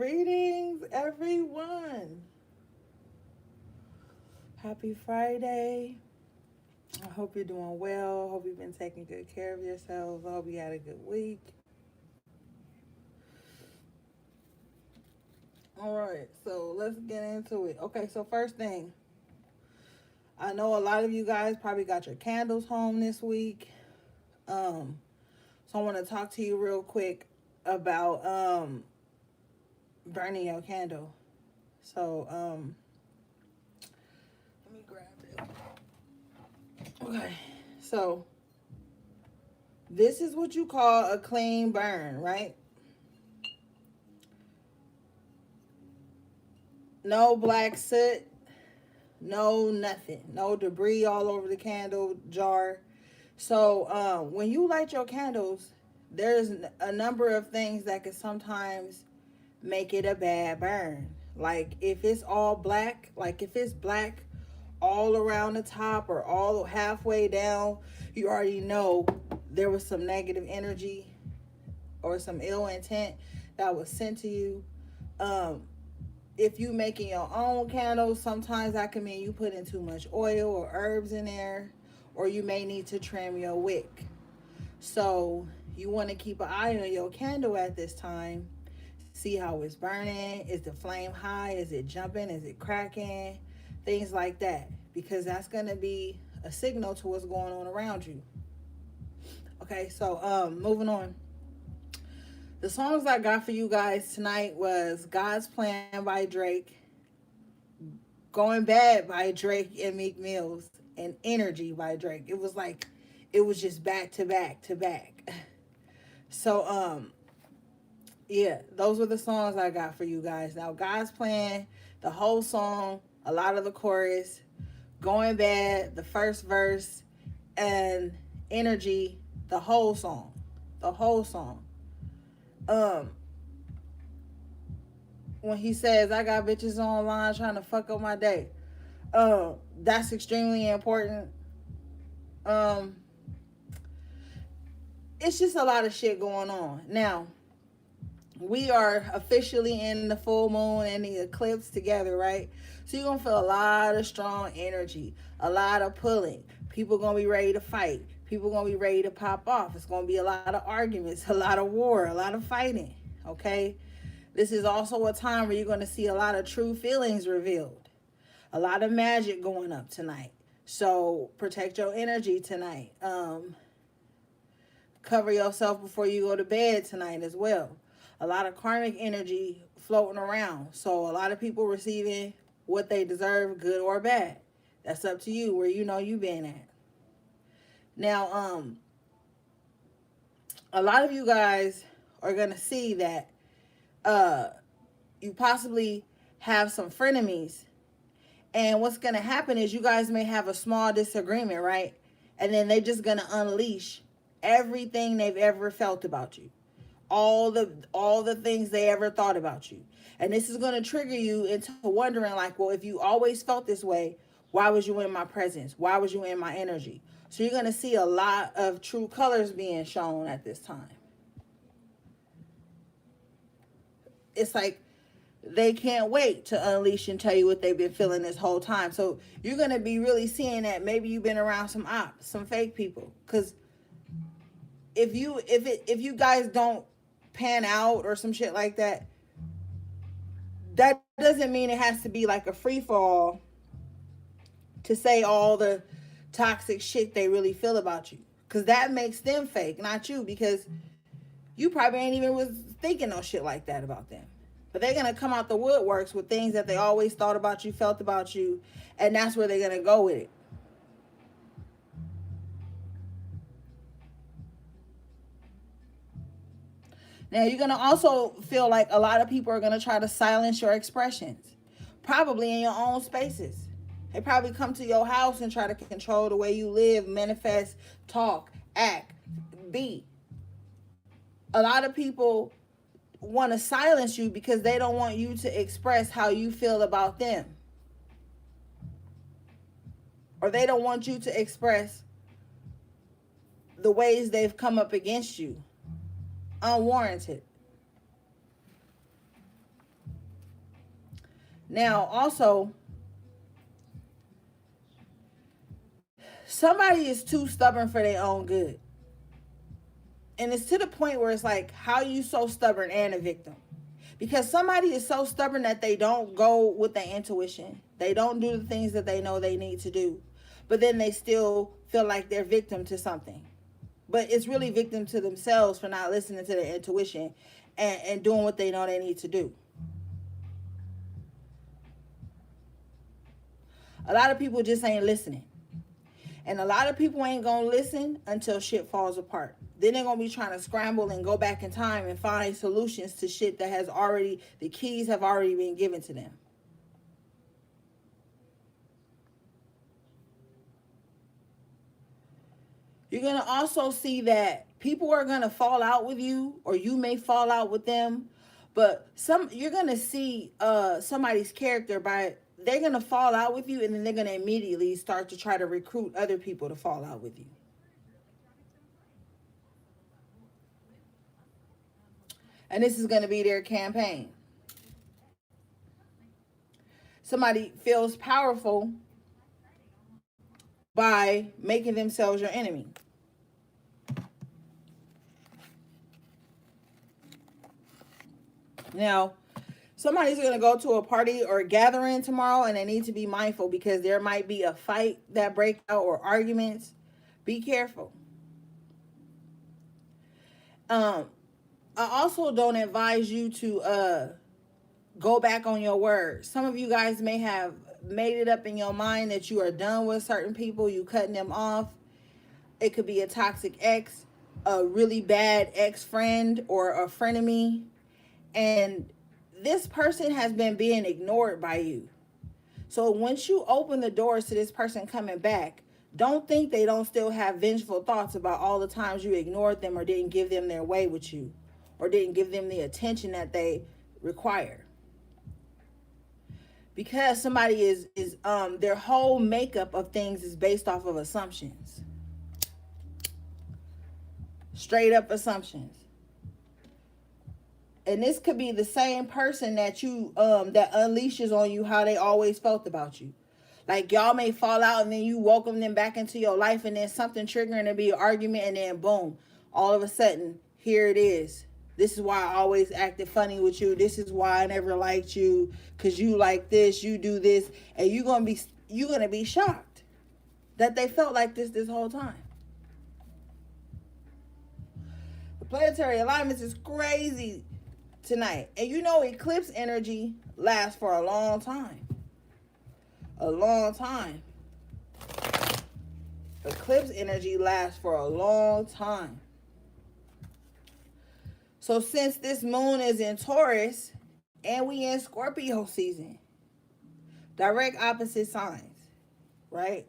Greetings, everyone. Happy Friday. I hope you're doing well. Hope you've been taking good care of yourselves. I hope you had a good week. All right, so let's get into it. Okay, so first thing, I know a lot of you guys probably got your candles home this week. So I want to talk to you real quick about burning your candle. So let me grab it. Okay, so this is what you call a clean burn, right? No black soot, no nothing, no debris all over the candle jar. So when you light your candles, there's a number of things that can sometimes make it a bad burn. Like if it's all black, like if it's black all around the top or all halfway down, you already know there was some negative energy or some ill intent that was sent to you. If you making your own candles, sometimes that can mean you put in too much oil or herbs in there, or you may need to trim your wick. So you want to keep an eye on your candle at this time. See how it's burning. Is the flame high? Is it jumping? Is it cracking? Things like that, because that's going to be a signal to what's going on around you. Okay, so moving on. The songs I got for you guys tonight was God's Plan by Drake, Going Bad by Drake and Meek Mills, and Energy by Drake. It was just back to back to back. So, yeah, those were the songs I got for you guys. Now, God's Plan, the whole song, a lot of the chorus, Going Bad, the first verse, and Energy, the whole song. The whole song. When he says, I got bitches online trying to fuck up my day. That's extremely important. Um, it's just a lot of shit going on. Now, we are officially in the full moon and the eclipse together, right? So you're going to feel a lot of strong energy, a lot of pulling. People going to be ready to fight. People going to be ready to pop off. It's going to be a lot of arguments, a lot of war, a lot of fighting, okay? This is also a time where you're going to see a lot of true feelings revealed. A lot of magic going up tonight. So protect your energy tonight. Cover yourself before you go to bed tonight as well. A lot of karmic energy floating around. So a lot of people receiving what they deserve, good or bad. That's up to you, where you know you been at. Now, a lot of you guys are going to see that you possibly have some frenemies. And what's going to happen is you guys may have a small disagreement, right? And then they're just going to unleash everything they've ever felt about you. All the things they ever thought about you. And this is going to trigger you into wondering, like, well, if you always felt this way, why was you in my presence? Why was you in my energy? So you're going to see a lot of true colors being shown at this time. It's like they can't wait to unleash and tell you what they've been feeling this whole time. So you're going to be really seeing that maybe you've been around some ops, some fake people. Because if you guys don't pan out or some shit like that, that doesn't mean it has to be like a free fall to say all the toxic shit they really feel about you. Because that makes them fake, not you. Because you probably ain't even was thinking no shit like that about them. But they're going to come out the woodworks with things that they always thought about you, felt about you, and that's where they're going to go with it. Now, you're going to also feel like a lot of people are going to try to silence your expressions, probably in your own spaces. They probably come to your house and try to control the way you live, manifest, talk, act, be. A lot of people want to silence you because they don't want you to express how you feel about them. Or they don't want you to express the ways they've come up against you unwarranted. Now, also, somebody is too stubborn for their own good. And it's to the point where it's like, how you so stubborn and a victim? Because somebody is so stubborn that they don't go with their intuition. They don't do the things that they know they need to do. But then they still feel like they're victim to something. But it's really victim to themselves for not listening to their intuition and doing what they know they need to do. A lot of people just ain't listening. And a lot of people ain't going to listen until shit falls apart. Then they're going to be trying to scramble and go back in time and find solutions to shit that has already, the keys have already been given to them. You're going to also see that people are going to fall out with you, or you may fall out with them. But you're going to see somebody's character by, they're going to fall out with you, and then they're going to immediately start to try to recruit other people to fall out with you. And this is going to be their campaign. Somebody feels powerful by making themselves your enemy. Now, somebody's going to go to a party or a gathering tomorrow, and they need to be mindful because there might be a fight that breaks out or arguments. Be careful. I also don't advise you to go back on your word. Some of you guys may have made it up in your mind that you are done with certain people. You cutting them off. It could be a toxic ex, a really bad ex-friend, or a frenemy. And this person has been being ignored by you. So once you open the doors to this person coming back, don't think they don't still have vengeful thoughts about all the times you ignored them or didn't give them their way with you or didn't give them the attention that they require. Because somebody is their whole makeup of things is based off of assumptions. Straight up assumptions. And this could be the same person that you that unleashes on you how they always felt about you. Like y'all may fall out and then you welcome them back into your life, and then something triggering to be an argument, and then boom, all of a sudden, here it is. This is why I always acted funny with you. This is why I never liked you, because you like this, you do this, and you're gonna be shocked that they felt like this whole time. The planetary alignments is crazy tonight. And you know eclipse energy lasts for a long time. A long time. Eclipse energy lasts for a long time. So since this moon is in Taurus and we in Scorpio season, direct opposite signs, right?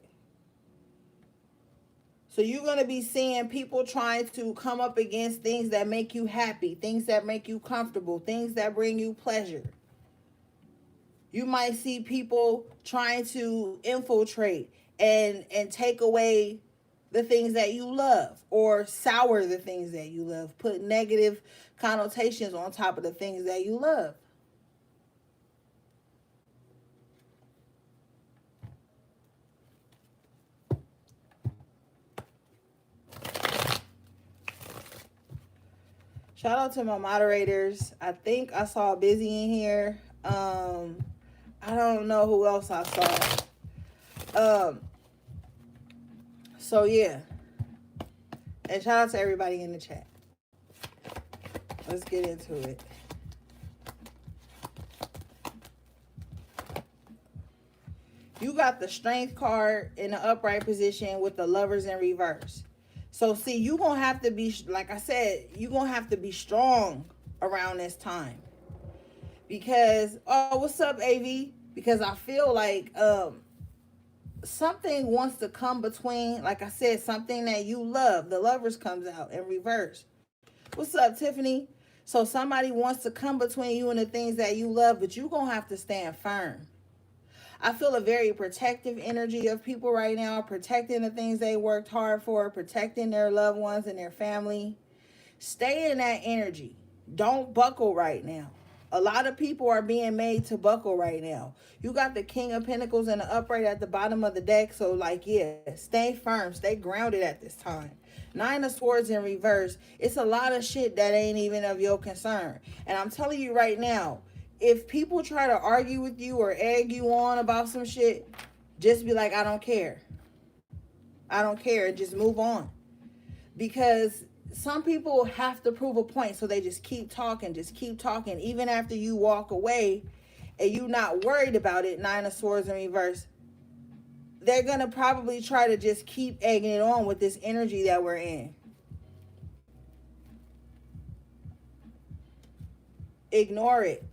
So you're going to be seeing people trying to come up against things that make you happy, things that make you comfortable, things that bring you pleasure. You might see people trying to infiltrate and take away the things that you love, or sour the things that you love, put negative connotations on top of the things that you love. Shout out to my moderators. I think I saw Busy in here. I don't know who else I saw. So yeah. And shout out to everybody in the chat. Let's get into it. You got the Strength card in the upright position with the Lovers in reverse. So see, you're going to have to be, like I said, you're going to have to be strong around this time. Because, oh, what's up, AV? Because I feel like something wants to come between, like I said, something that you love. The Lovers comes out in reverse. What's up, Tiffany? So somebody wants to come between you and the things that you love, but you're going to have to stand firm. I feel a very protective energy of people right now, protecting the things they worked hard for, protecting their loved ones and their family. Stay in that energy. Don't buckle right now. A lot of people are being made to buckle right now. You got the King of Pentacles and the upright at the bottom of the deck. So, like, yeah, stay firm, stay grounded at this time. Nine of Swords in reverse. It's a lot of shit that ain't even of your concern. And I'm telling you right now, if people try to argue with you or egg you on about some shit, just be like, I don't care. I don't care. And just move on. Because some people have to prove a point, so they just keep talking, even after you walk away and you not worried about it. Nine of Swords in reverse. They're going to probably try to just keep egging it on with this energy that we're in. Ignore it.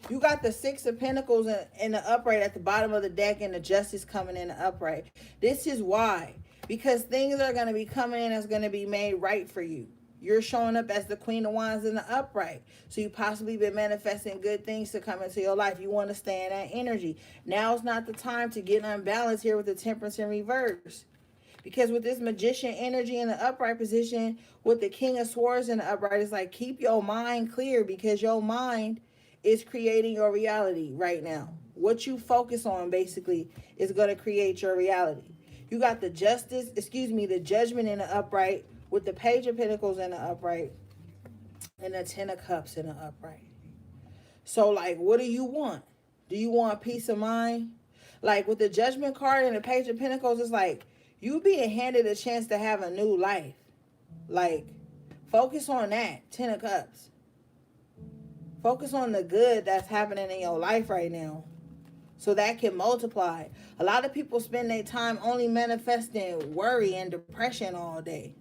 You got the Six of Pentacles in the upright at the bottom of the deck and the Justice coming in the upright. This is why. Because things are going to be coming in that's going to be made right for you. You're showing up as the Queen of Wands in the upright. So you possibly been manifesting good things to come into your life. You want to stay in that energy. Now's not the time to get unbalanced here with the Temperance in reverse. Because with this Magician energy in the upright position, with the King of Swords in the upright, it's like keep your mind clear, because your mind is creating your reality right now. What you focus on basically is going to create your reality. You got the the Judgment in the upright with the Page of Pentacles in the upright and the Ten of Cups in the upright. So, like, what do you want? Do you want peace of mind? Like, with the Judgment card and the Page of Pentacles, it's like you being handed a chance to have a new life. Like, focus on that. Ten of Cups. Focus on the good that's happening in your life right now, so that can multiply. A lot of people spend their time only manifesting worry and depression all day,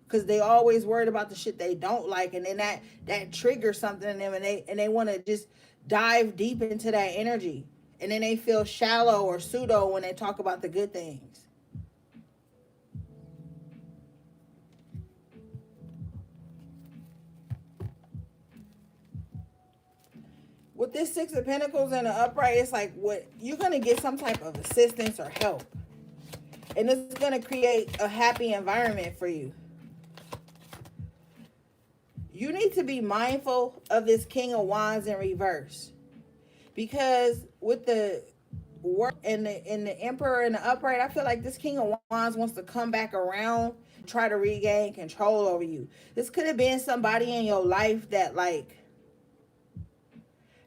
because they always worried about the shit they don't like, and then that triggers something in them, and they want to just dive deep into that energy, and then they feel shallow or pseudo when they talk about the good things. With this Six of Pentacles in the upright, it's like what you're going to get some type of assistance or help. And it's going to create a happy environment for you. You need to be mindful of this King of Wands in reverse. Because with the work and the Emperor in the upright, I feel like this King of Wands wants to come back around, try to regain control over you. This could have been somebody in your life that, like,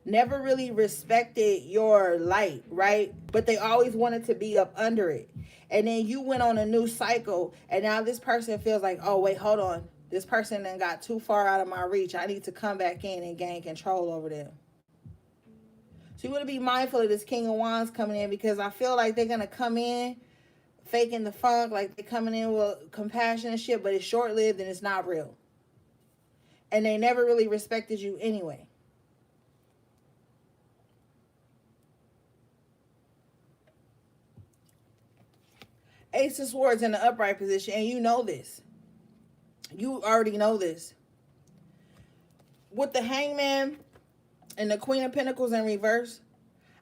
never really respected your light, right? But they always wanted to be up under it. And then you went on a new cycle, and now this person feels like, oh, wait, hold on. This person then got too far out of my reach. I need to come back in and gain control over them. So you want to be mindful of this King of Wands coming in, because I feel like they're going to come in faking the funk, like they're coming in with compassion and shit, but it's short-lived and it's not real. And they never really respected you anyway. Ace of Swords in the upright position, and you know this. You already know this. With the Hangman and the Queen of Pentacles in reverse,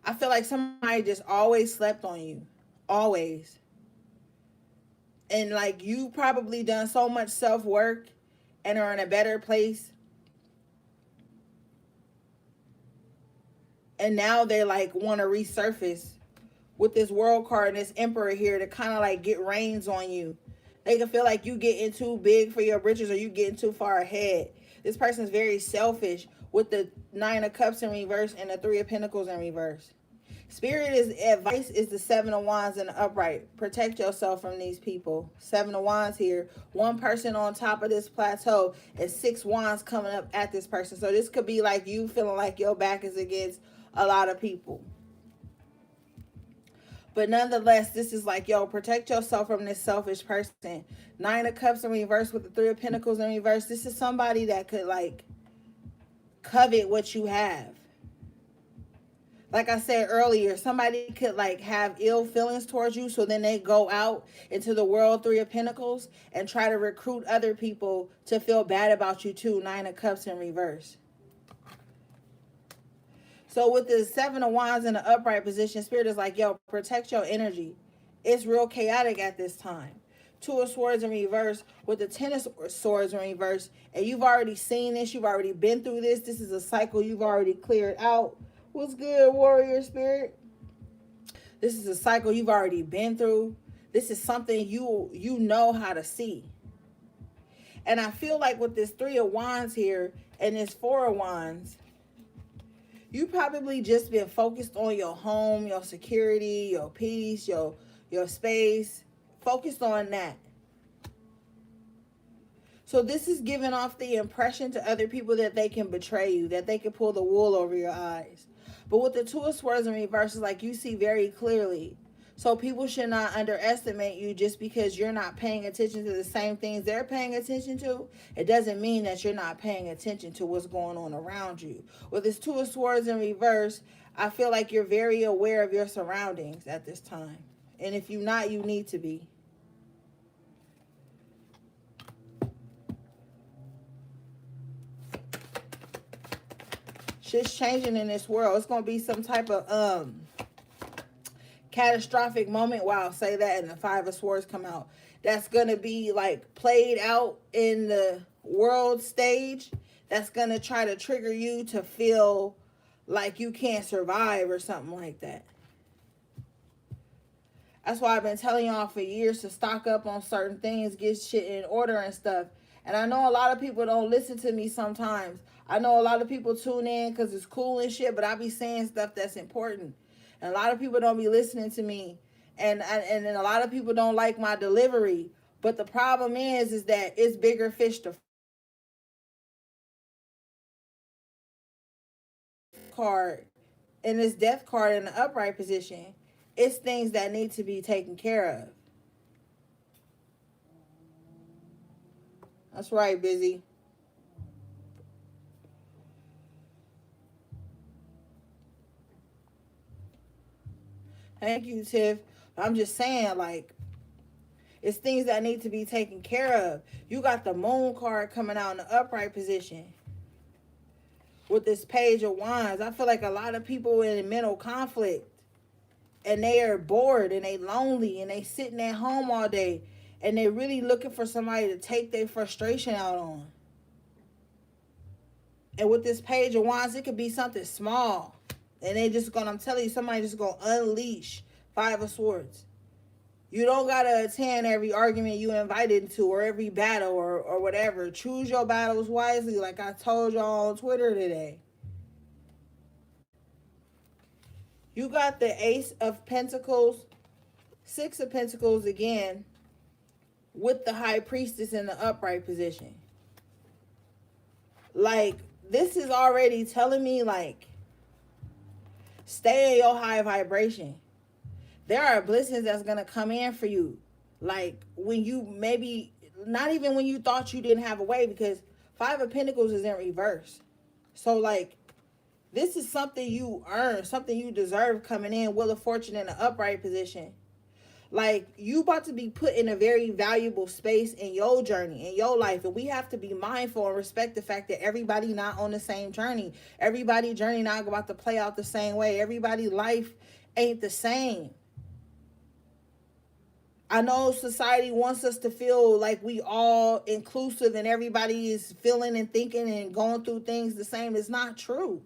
I feel like somebody just always slept on you. Always. And like you probably done so much self-work and are in a better place. And now they like want to resurface with this World card and this Emperor here to kind of like get reins on you. They can feel like you getting too big for your britches, or you getting too far ahead. This person's very selfish with the Nine of Cups in reverse and the Three of Pentacles in reverse. Spirit is advice is the Seven of Wands in the upright. Protect yourself from these people. Seven of Wands here. One person on top of this plateau and 6 wands coming up at this person. So this could be like you feeling like your back is against a lot of people. But nonetheless, this is like, yo, protect yourself from this selfish person. Nine of Cups in reverse with the Three of Pentacles in reverse. This is somebody that could, like, covet what you have. Like I said earlier, somebody could, like, have ill feelings towards you, so then they go out into the world, Three of Pentacles, and try to recruit other people to feel bad about you too. Nine of Cups in reverse. So with the Seven of Wands in the upright position, Spirit is like, yo, protect your energy. It's real chaotic at this time. Two of Swords in reverse with the Ten of Swords in reverse. And you've already seen this. You've already been through this. This is a cycle you've already cleared out. What's good, warrior spirit? This is a cycle you've already been through. This is something you know how to see. And I feel like with this Three of Wands here and this Four of Wands, you probably just been focused on your home, your security, your peace, your space. Focused on that. So this is giving off the impression to other people that they can betray you, that they can pull the wool over your eyes. But with the Two of Swords in reverse, it's like you see very clearly. So people should not underestimate you just because you're not paying attention to the same things they're paying attention to. It doesn't mean that you're not paying attention to what's going on around you. With this Two of Swords in reverse, I feel like you're very aware of your surroundings at this time. And if you're not, you need to be. Shit's changing in this world. It's going to be some type of catastrophic moment. Wow, I'll say that, and the Five of Swords come out. That's going to be like played out in the world stage. That's going to try to trigger you to feel like you can't survive or something like that. That's why I've been telling y'all for years to stock up on certain things, get shit in order and stuff. And I know a lot of people don't listen to me sometimes. I know a lot of people tune in because it's cool and shit, but I be saying stuff that's important. And a lot of people don't be listening to me. And a lot of people don't like my delivery. But the problem is that it's bigger fish to card. And this death card in the upright position, it's things that need to be taken care of. That's right, Busy. Thank you, Tiff. I'm just saying, like, it's things that need to be taken care of. You got the Moon card coming out in the upright position. With this Page of Wands, I feel like a lot of people in mental conflict. And they are bored and they lonely and they sitting at home all day. And they really looking for somebody to take their frustration out on. And with this Page of Wands, it could be something small. And they just gonna, I'm telling you, somebody just gonna unleash Five of Swords. You don't gotta attend every argument you invited to or every battle or whatever. Choose your battles wisely, like I told y'all on Twitter today. You got the Ace of Pentacles, Six of Pentacles again, with the High Priestess in the upright position. Like, this is already telling me, like, stay in your high vibration. There are blessings that's going to come in for you. Like, when you maybe, not even when you thought you didn't have a way, because Five of Pentacles is in reverse. So, like, this is something you earn, something you deserve coming in. Wheel of Fortune in the upright position. Like, you about to be put in a very valuable space in your journey, in your life. And we have to be mindful and respect the fact that everybody not on the same journey. Everybody's journey not about to play out the same way. Everybody's life ain't the same. I know society wants us to feel like we all inclusive and everybody is feeling and thinking and going through things the same. It's not true.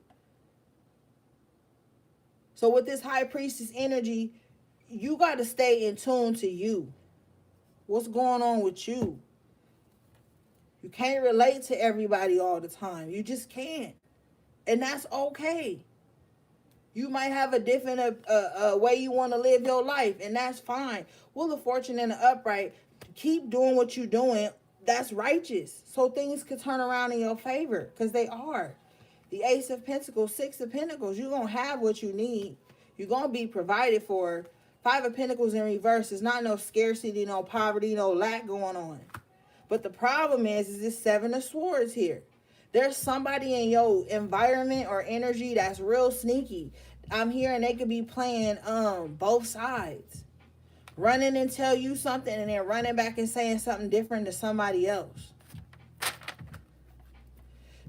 So with this High Priestess energy, you got to stay in tune to you. What's going on with you? You can't relate to everybody all the time. You just can't. And that's okay. You might have a different way you want to live your life, and that's fine. Wheel of Fortune in the upright, keep doing what you're doing. That's righteous. So things could turn around in your favor, because they are. The Ace of Pentacles, Six of Pentacles, you're going to have what you need. You're going to be provided for. Five of Pentacles in reverse. There's not no scarcity, no poverty, no lack going on. But the problem is this Seven of Swords here. There's somebody in your environment or energy that's real sneaky. I'm hearing they could be playing both sides. Running and tell you something and then running back and saying something different to somebody else.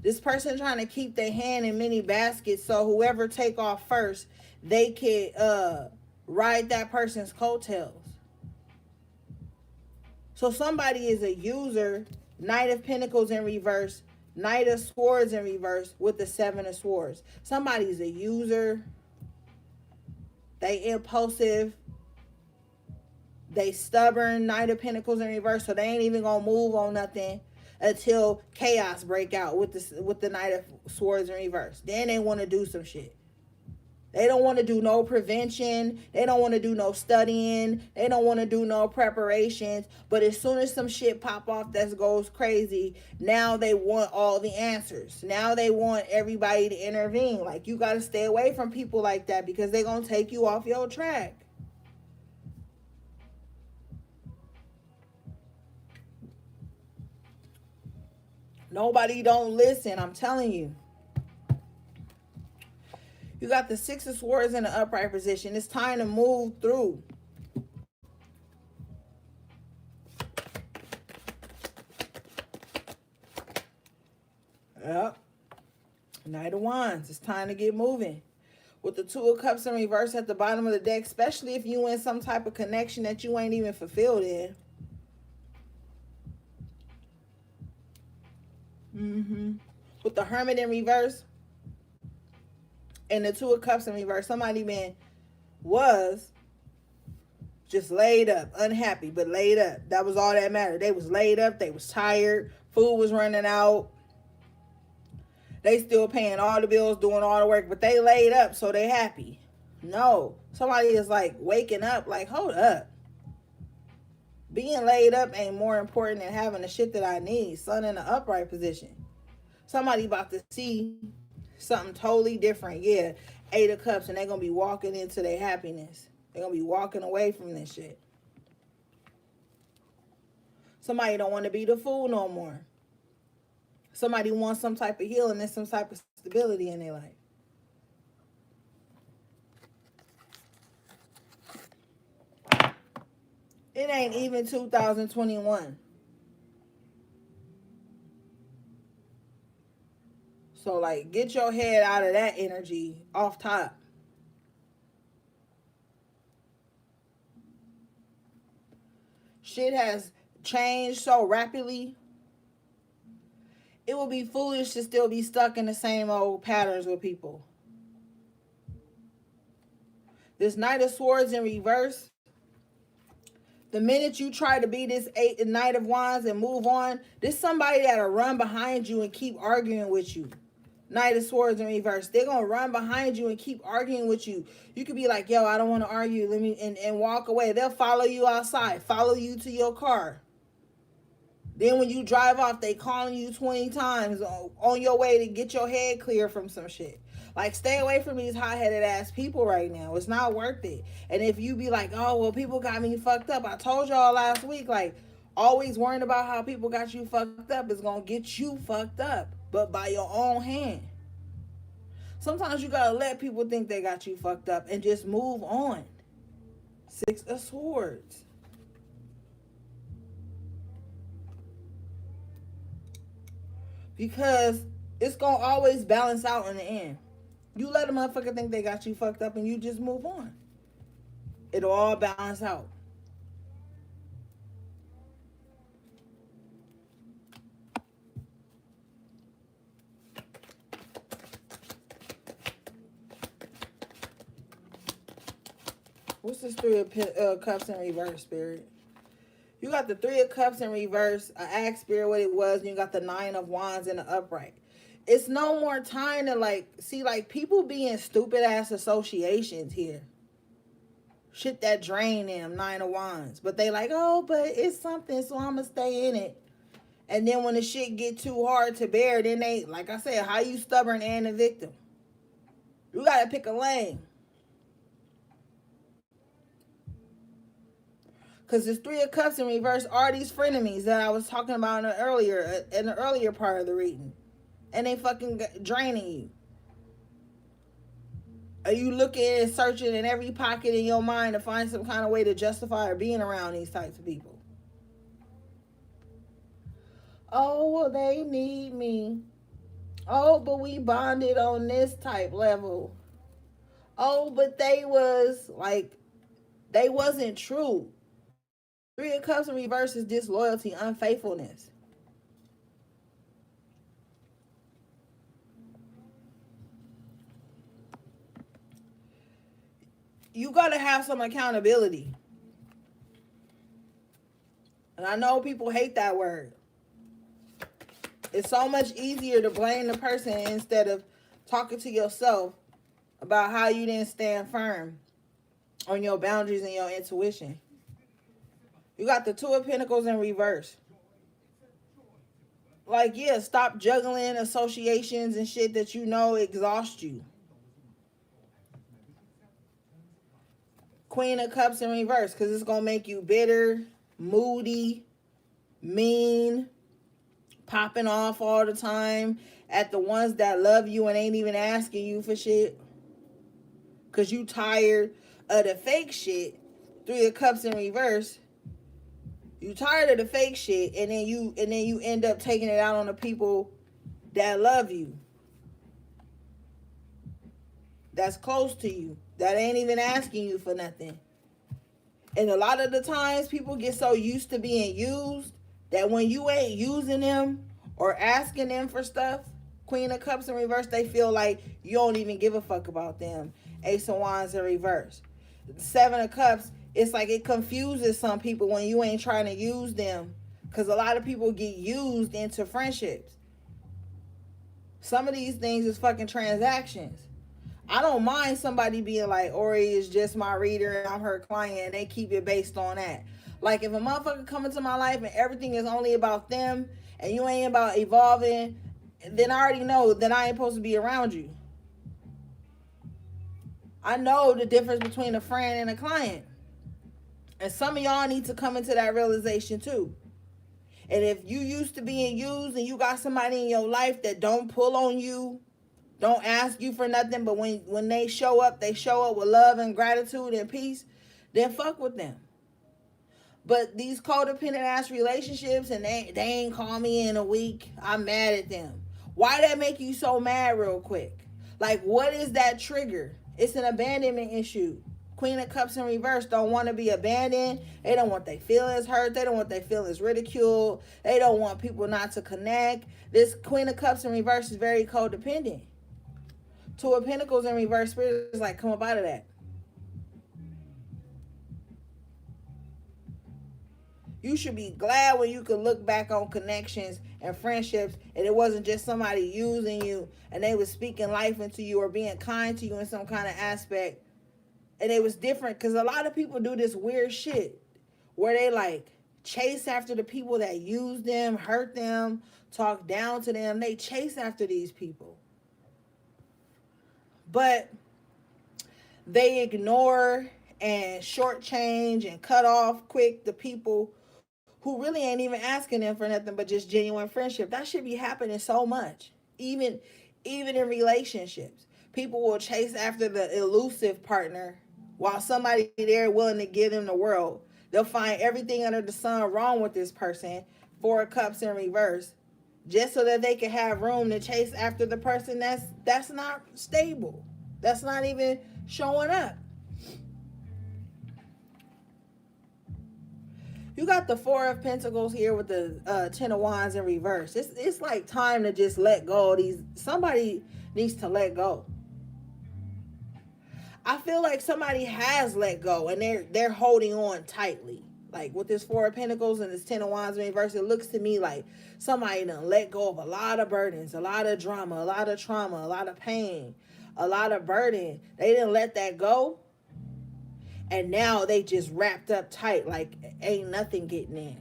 This person trying to keep their hand in many baskets, so whoever take off first, they can ride that person's coattails. So somebody is a user, Knight of Pentacles in reverse, Knight of Swords in reverse with the Seven of Swords. Somebody's a user. They impulsive. They stubborn, Knight of Pentacles in reverse, so they ain't even gonna move on nothing until chaos break out with the Knight of Swords in reverse. Then they want to do some shit. They don't want to do no prevention. They don't want to do no studying. They don't want to do no preparations. But as soon as some shit pop off that goes crazy, now they want all the answers. Now they want everybody to intervene. Like, you got to stay away from people like that because they're going to take you off your track. Nobody don't listen, I'm telling you. You got the Six of Swords in the upright position. It's time to move through. Yep. Knight of Wands. It's time to get moving. With the Two of Cups in reverse at the bottom of the deck, especially if you in some type of connection that you ain't even fulfilled in. With the Hermit in reverse and the Two of Cups in reverse, somebody was just laid up, unhappy, but laid up. That was all that mattered. They was laid up. They was tired. Food was running out. They still paying all the bills, doing all the work, but they laid up, so they happy. No, somebody is like waking up, like, hold up. Being laid up ain't more important than having the shit that I need. Sun in the upright position. Somebody about to see something totally different. Yeah, Eight of Cups, and they're going to be walking into their happiness. They're going to be walking away from this shit. Somebody don't want to be the fool no more. Somebody wants some type of healing and some type of stability in their life. It ain't even 2021. So, like, get your head out of that energy off top. Shit has changed so rapidly. It would be foolish to still be stuck in the same old patterns with people. This Knight of Swords in reverse. The minute you try to be this Knight of Wands and move on, there's somebody that'll run behind you and keep arguing with you. Knight of Swords in reverse. They're going to run behind you and keep arguing with you. You could be like, yo, I don't want to argue. Let me and walk away. They'll follow you outside. Follow you to your car. Then when you drive off, they calling you 20 times on your way to get your head clear from some shit. Like, stay away from these hot-headed ass people right now. It's not worth it. And if you be like, oh, well, people got me fucked up. I told y'all last week, like, always worrying about how people got you fucked up is going to get you fucked up. But by your own hand. Sometimes you got to let people think they got you fucked up and just move on. Six of Swords. Because it's going to always balance out in the end. You let a motherfucker think they got you fucked up and you just move on. It'll all balance out. What's this Three of Cups in reverse, Spirit? You got the Three of Cups in reverse. I asked Spirit what it was, and you got the Nine of Wands in the upright. It's no more time to, like, see, like, people be in stupid-ass associations here. Shit that drain them, Nine of Wands. But they like, oh, but it's something, so I'm going to stay in it. And then when the shit get too hard to bear, then they, like I said, how you stubborn and a victim? You got to pick a lane. Because this Three of Cups in reverse are these frenemies that I was talking about in the earlier part of the reading. And they fucking draining you. Are you looking and searching in every pocket in your mind to find some kind of way to justify or being around these types of people? Oh, well, they need me. Oh, but we bonded on this type level. Oh, but they wasn't true. Three of Cups in reverse is disloyalty, unfaithfulness. You gotta have some accountability. And I know people hate that word. It's so much easier to blame the person instead of talking to yourself about how you didn't stand firm on your boundaries and your intuition. You got the Two of Pentacles in reverse. Like, yeah, stop juggling associations and shit that you know exhaust you. Queen of Cups in reverse, because it's going to make you bitter, moody, mean, popping off all the time at the ones that love you and ain't even asking you for shit. Because you tired of the fake shit. Three of Cups in reverse. You tired of the fake shit, and then you end up taking it out on the people that love you, that's close to you, that ain't even asking you for nothing. And a lot of the times people get so used to being used that when you ain't using them or asking them for stuff, Queen of Cups in reverse, they feel like you don't even give a fuck about them. Ace of Wands in reverse. Seven of Cups, it's like it confuses some people when you ain't trying to use them, because a lot of people get used into friendships. Some of these things is fucking transactions. I don't mind somebody being like, Ori is just my reader and I'm her client, and they keep it based on that. Like, if a motherfucker come into my life and everything is only about them and you ain't about evolving, then I already know that I ain't supposed to be around you. I know the difference between a friend and a client. And some of y'all need to come into that realization too. And if you used to being used and you got somebody in your life that don't pull on you, don't ask you for nothing, but when they show up with love and gratitude and peace, then fuck with them. But these codependent ass relationships, and they ain't call me in a week, I'm mad at them. Why that make you so mad real quick? Like, what is that trigger? It's an abandonment issue. Queen of Cups in reverse don't want to be abandoned. They don't want their feelings hurt. They don't want their feelings ridiculed. They don't want people not to connect. This Queen of Cups in reverse is very codependent. Two of Pentacles in reverse, spirit is like, come up out of that. You should be glad when you can look back on connections and friendships and it wasn't just somebody using you and they was speaking life into you or being kind to you in some kind of aspect. And it was different, because a lot of people do this weird shit where they like chase after the people that use them, hurt them, talk down to them. They chase after these people. But they ignore and shortchange and cut off quick the people who really ain't even asking them for nothing but just genuine friendship. That should be happening so much. Even in relationships. People will chase after the elusive partner while somebody there willing to give them the world. They'll find everything under the sun wrong with this person. Four of Cups in reverse. Just so that they can have room to chase after the person that's not stable. That's not even showing up. You got the Four of Pentacles here with the Ten of Wands in reverse. It's like time to just let go of these. Somebody needs to let go. I feel like somebody has let go and they're holding on tightly. Like with this Four of Pentacles and this Ten of Wands in reverse, it looks to me like somebody done let go of a lot of burdens, a lot of drama, a lot of trauma, a lot of pain, a lot of burden. They didn't let that go. And now they just wrapped up tight, like ain't nothing getting in.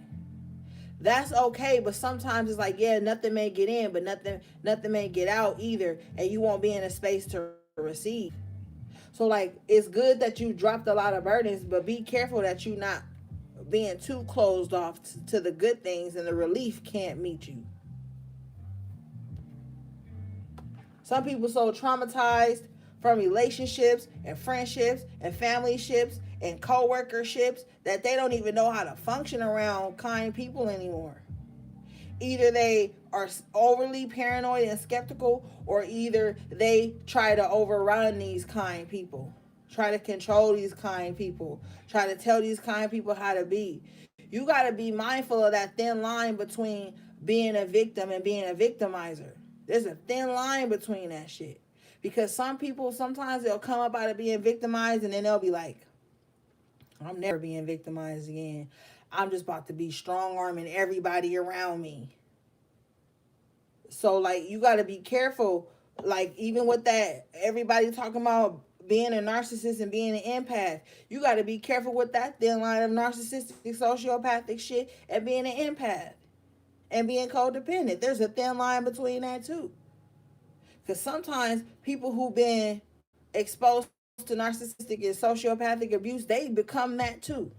That's okay, but sometimes it's like, yeah, nothing may get in, but nothing may get out either, and you won't be in a space to receive. So like, it's good that you dropped a lot of burdens, but be careful that you not being too closed off to the good things, and the relief can't meet you. Some people so traumatized from relationships and friendships and family ships and co-workerships that they don't even know how to function around kind people anymore. Either they are overly paranoid and skeptical, or either they try to overrun these kind people, try to control these kind people, try to tell these kind people how to be. You got to be mindful of that thin line between being a victim and being a victimizer. There's a thin line between that shit. Because some people, sometimes they'll come up out of being victimized and then they'll be like, I'm never being victimized again. I'm just about to be strong arming everybody around me. So, like, you got to be careful. Like, even with that, everybody talking about being a narcissist and being an empath, you got to be careful with that thin line of narcissistic, sociopathic shit and being an empath and being codependent. There's a thin line between that, too. Because sometimes people who've been exposed to narcissistic and sociopathic abuse, they become that, too.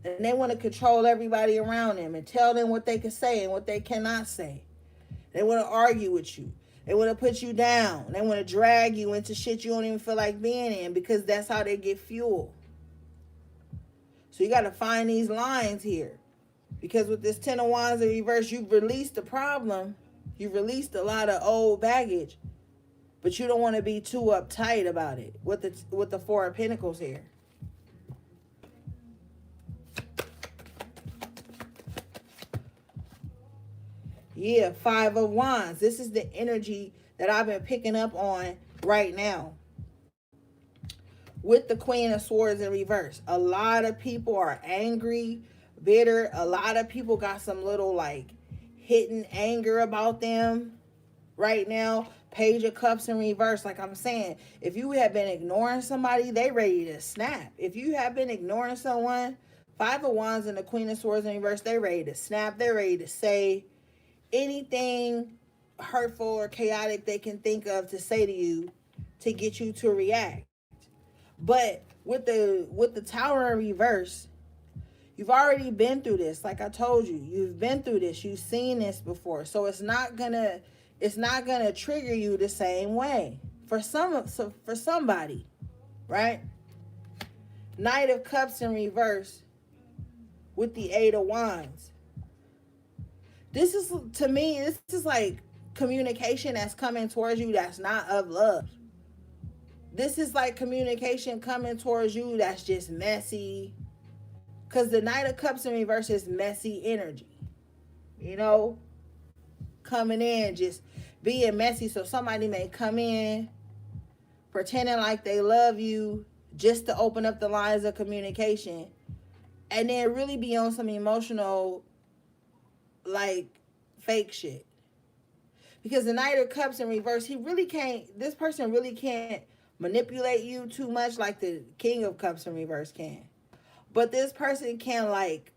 And they want to control everybody around them and tell them what they can say and what they cannot say. They want to argue with you. They want to put you down. They want to drag you into shit you don't even feel like being in, because that's how they get fuel. So you got to find these lines here. Because with this 10 of Wands in reverse, you've released the problem. You've released a lot of old baggage. But you don't want to be too uptight about it with the 4 of Pentacles here. Yeah, 5 of Wands. This is the energy that I've been picking up on right now. With the Queen of Swords in reverse. A lot of people are angry, bitter. A lot of people got some little like hidden anger about them right now. Page of Cups in reverse. Like I'm saying, if you have been ignoring somebody, they ready to snap. If you have been ignoring someone, 5 of Wands and the Queen of Swords in reverse, they ready to snap. They're ready to say anything hurtful or chaotic they can think of to say to you to get you to react. But with the Tower in reverse, you've already been through this. Like I told you, you've been through this. You've seen this before. So it's not gonna trigger you the same way for somebody, right? Knight of Cups in reverse with the 8 of Wands. This is, to me, this is like communication that's coming towards you that's not of love. This is like communication coming towards you that's just messy. Because the Knight of Cups in reverse is messy energy. You know? Coming in, just being messy. So somebody may come in pretending like they love you just to open up the lines of communication. And then really be on some emotional, like, fake shit. Because the Knight of Cups in reverse, this person really can't manipulate you too much like the King of Cups in reverse can. But this person can, like,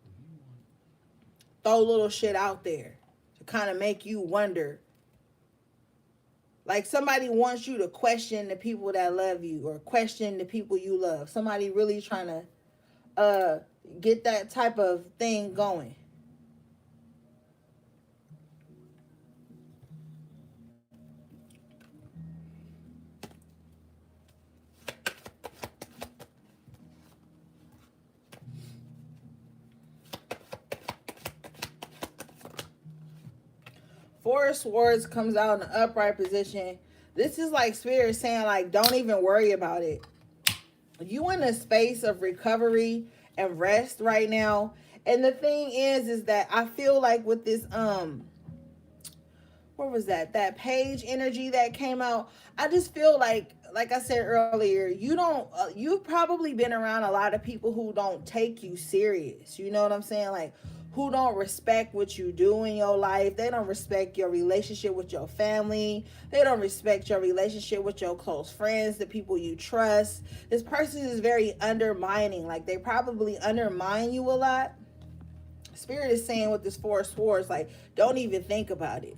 throw little shit out there to kind of make you wonder. Like, somebody wants you to question the people that love you or question the people you love. Somebody really trying to get that type of thing going. Four of Swords comes out in the upright position. This is like Spirit saying, like, don't even worry about it. You in a space of recovery and rest right now. And the thing is that I feel like with this, what was that? That page energy that came out. I just feel like I said earlier, you've probably been around a lot of people who don't take you serious. You know what I'm saying? Like, who don't respect what you do in your life. They don't respect your relationship with your family. They don't respect your relationship with your close friends, the people you trust. This person is very undermining. Like, they probably undermine you a lot. Spirit is saying with this Four of Swords, like, don't even think about it.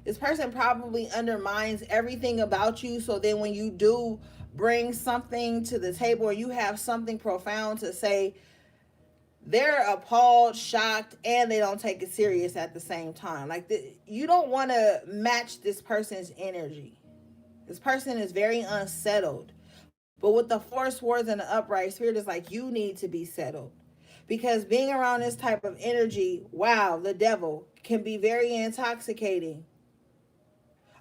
This person probably undermines everything about you. So then when you do bring something to the table or you have something profound to say, they're appalled, shocked, and they don't take it serious at the same time. Like, you don't want to match this person's energy. This person is very unsettled. But with the Four of Swords and the upright, Spirit is like, you need to be settled. Because being around this type of energy, wow, the devil, can be very intoxicating.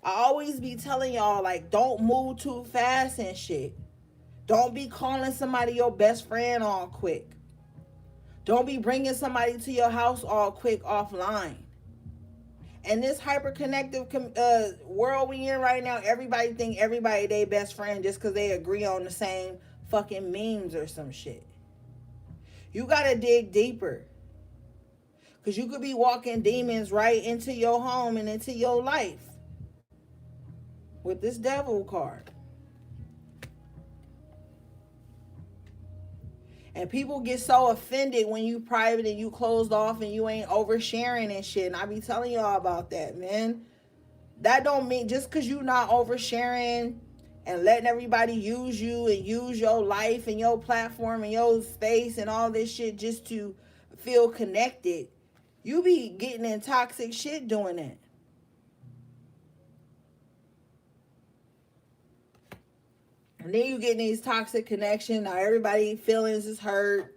I always be telling y'all, like, don't move too fast and shit. Don't be calling somebody your best friend all quick. Don't be bringing somebody to your house all quick offline. And this hyper-connective world we in right now, everybody think everybody they best friend just because they agree on the same fucking memes or some shit. You gotta dig deeper. Because you could be walking demons right into your home and into your life with this devil card. And people get so offended when you private and you closed off and you ain't oversharing and shit. And I be telling y'all about that, man. That don't mean just because you not oversharing and letting everybody use you and use your life and your platform and your space and all this shit just to feel connected. You be getting in toxic shit doing that. And then you get these toxic connections. Now everybody feelings is hurt.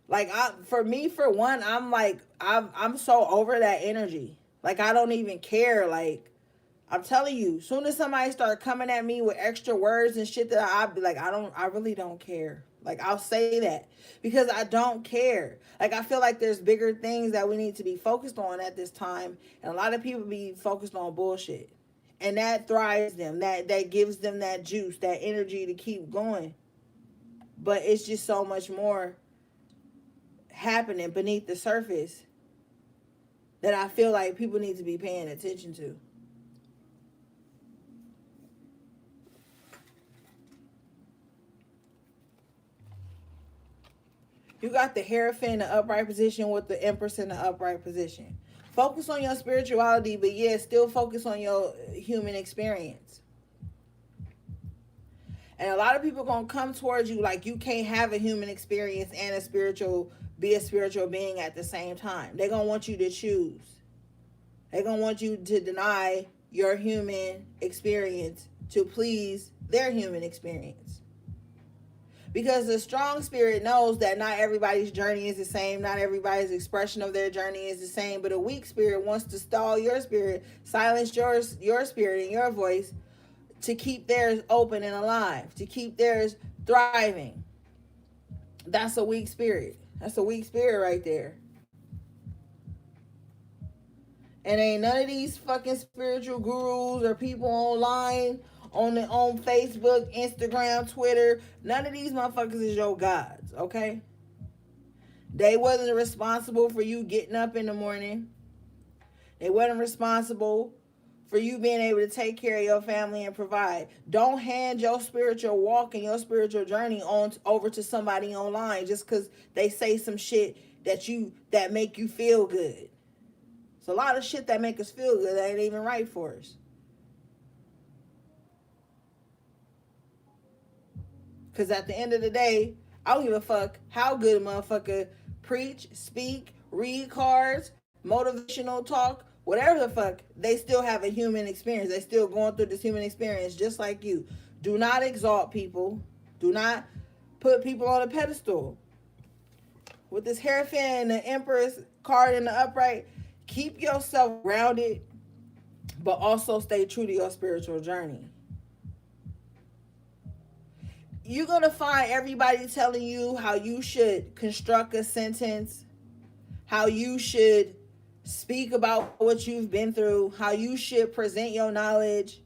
Like for one, I'm so over that energy. Like I don't even care. Like I'm telling you, soon as somebody start coming at me with extra words and shit that I'll be like, I really don't care. Like I'll say that because I don't care. Like I feel like there's bigger things that we need to be focused on at this time. And a lot of people be focused on bullshit. And that thrives them. That gives them that juice, that energy to keep going. But it's just so much more happening beneath the surface that I feel like people need to be paying attention to. You got the Hierophant in the upright position with the Empress in the upright position. Focus on your spirituality, but yeah, still focus on your human experience. And a lot of people gonna come towards you like you can't have a human experience and be a spiritual being at the same time. They're gonna want you to choose. They're gonna want you to deny your human experience to please their human experience. Because the strong spirit knows that not everybody's journey is the same. Not everybody's expression of their journey is the same. But a weak spirit wants to stall your spirit, silence your spirit and your voice to keep theirs open and alive, to keep theirs thriving. That's a weak spirit. That's a weak spirit right there. And ain't none of these fucking spiritual gurus or people online on Facebook, Instagram, Twitter. None of these motherfuckers is your gods, okay? They wasn't responsible for you getting up in the morning. They wasn't responsible for you being able to take care of your family and provide. Don't hand your spiritual walk and your spiritual journey on over to somebody online just because they say some shit that make you feel good. It's a lot of shit that make us feel good that ain't even right for us. Because at the end of the day, I don't give a fuck how good a motherfucker preach, speak, read cards, motivational talk, whatever the fuck, they still have a human experience. They still going through this human experience just like you. Do not exalt people. Do not put people on a pedestal. With this Hierophant and the Empress card in the upright, keep yourself grounded, but also stay true to your spiritual journey. You're going to find everybody telling you how you should construct a sentence, how you should speak about what you've been through, how you should present your knowledge.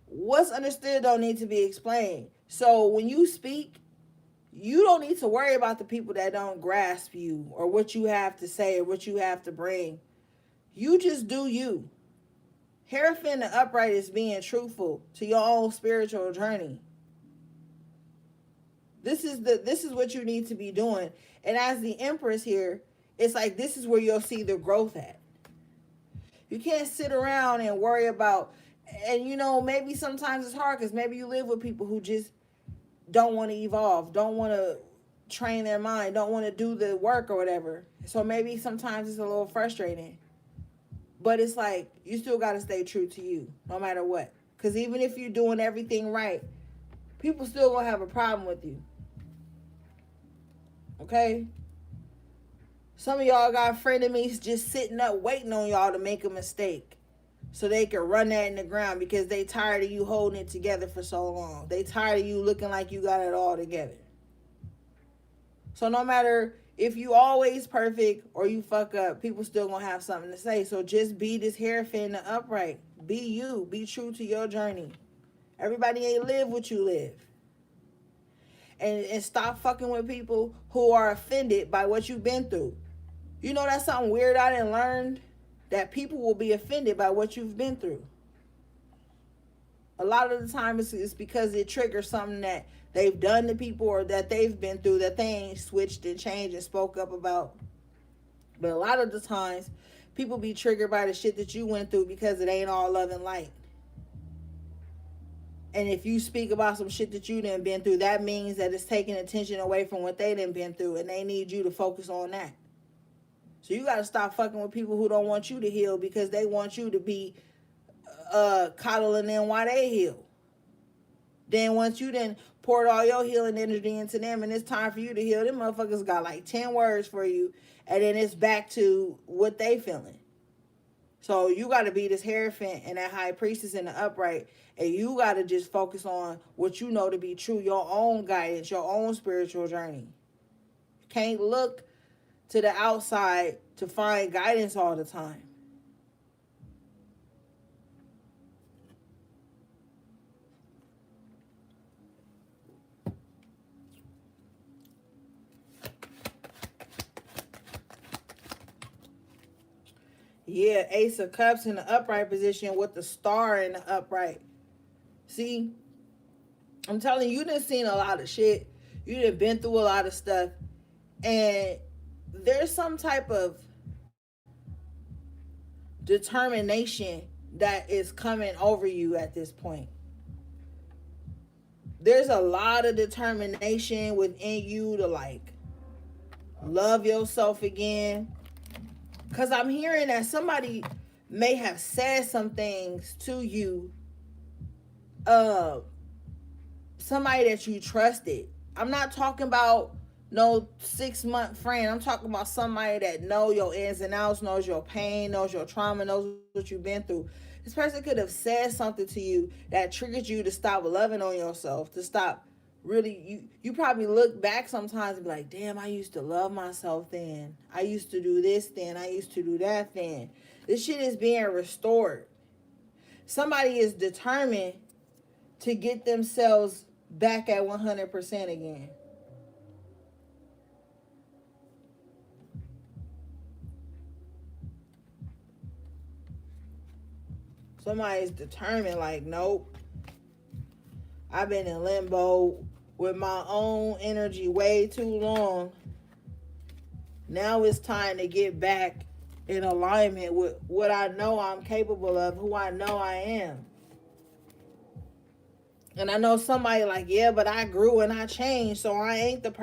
What's understood don't need to be explained. So when you speak, you don't need to worry about the people that don't grasp you or what you have to say or what you have to bring. You just do you. Hierophant the upright is being truthful to your own spiritual journey. This is what you need to be doing. And as the Empress here, it's like this is where you'll see the growth at. You can't sit around and worry about, and maybe sometimes it's hard because maybe you live with people who just don't want to evolve, don't want to train their mind, don't want to do the work or whatever. So maybe sometimes it's a little frustrating. But it's like you still got to stay true to you no matter what. Because even if you're doing everything right, people still going to have a problem with you. Okay? Some of y'all got frenemies just sitting up waiting on y'all to make a mistake so they can run that in the ground because they tired of you holding it together for so long. They tired of you looking like you got it all together. So no matter if you always perfect or you fuck up, people still gonna have something to say. So just be this Hierophant in the upright. Be you. Be true to your journey. Everybody ain't live what you live. And stop fucking with people who are offended by what you've been through. You know, that's something weird I didn't learn, that people will be offended by what you've been through. A lot of the time it's because it triggers something that they've done to people or that they've been through that they ain't switched and changed and spoke up about. But a lot of the times people be triggered by the shit that you went through because it ain't all love and light. And if you speak about some shit that you done been through, that means that it's taking attention away from what they done been through, and they need you to focus on that. So you got to stop fucking with people who don't want you to heal because they want you to be coddling them while they heal. Then once you then poured all your healing energy into them and it's time for you to heal, them motherfuckers got like 10 words for you, and then it's back to what they feeling. So you got to be this Hierophant and that High Priestess in the upright, and you got to just focus on what you know to be true, your own guidance, your own spiritual journey. You can't look to the outside to find guidance all the time. Yeah, Ace of Cups in the upright position with the Star in the upright. See, I'm telling you, you done seen a lot of shit. You done been through a lot of stuff. And there's some type of determination that is coming over you at this point. There's a lot of determination within you to like love yourself again. Because I'm hearing that somebody may have said some things to you. Somebody that you trusted. I'm not talking about no 6-month friend. I'm talking about somebody that knows your ins and outs, knows your pain, knows your trauma, knows what you've been through. This person could have said something to you that triggered you to stop loving on yourself, to stop really, you probably look back sometimes and be like, damn, I used to love myself then. I used to do this then. I used to do that then. This shit is being restored. Somebody is determined to get themselves back at 100% again. Somebody's determined, like, nope. I've been in limbo with my own energy way too long. Now it's time to get back in alignment with what I know I'm capable of, who I know I am. And I know somebody like, yeah, but I grew and I changed, so I ain't that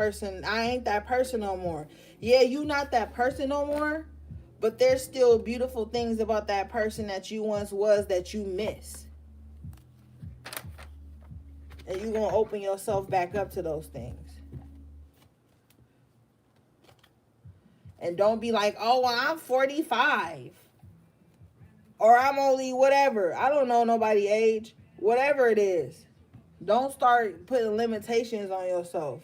person no more. Yeah, you not that person no more, but there's still beautiful things about that person that you once was that you miss. And you're going to open yourself back up to those things. And don't be like, oh, well, I'm 45. Or I'm only whatever. I don't know nobody's age. Whatever it is. Don't start putting limitations on yourself.